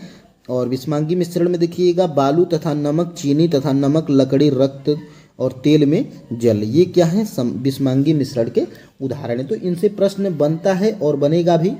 और विषमांगी मिश्रण में देखिएगा बालू तथा नमक, चीनी तथा नमक, लकड़ी, रक्त और तेल में जल, ये क्या है, विषमांगी मिश्रण के उदाहरण है। तो इनसे प्रश्न बनता है और बनेगा भी।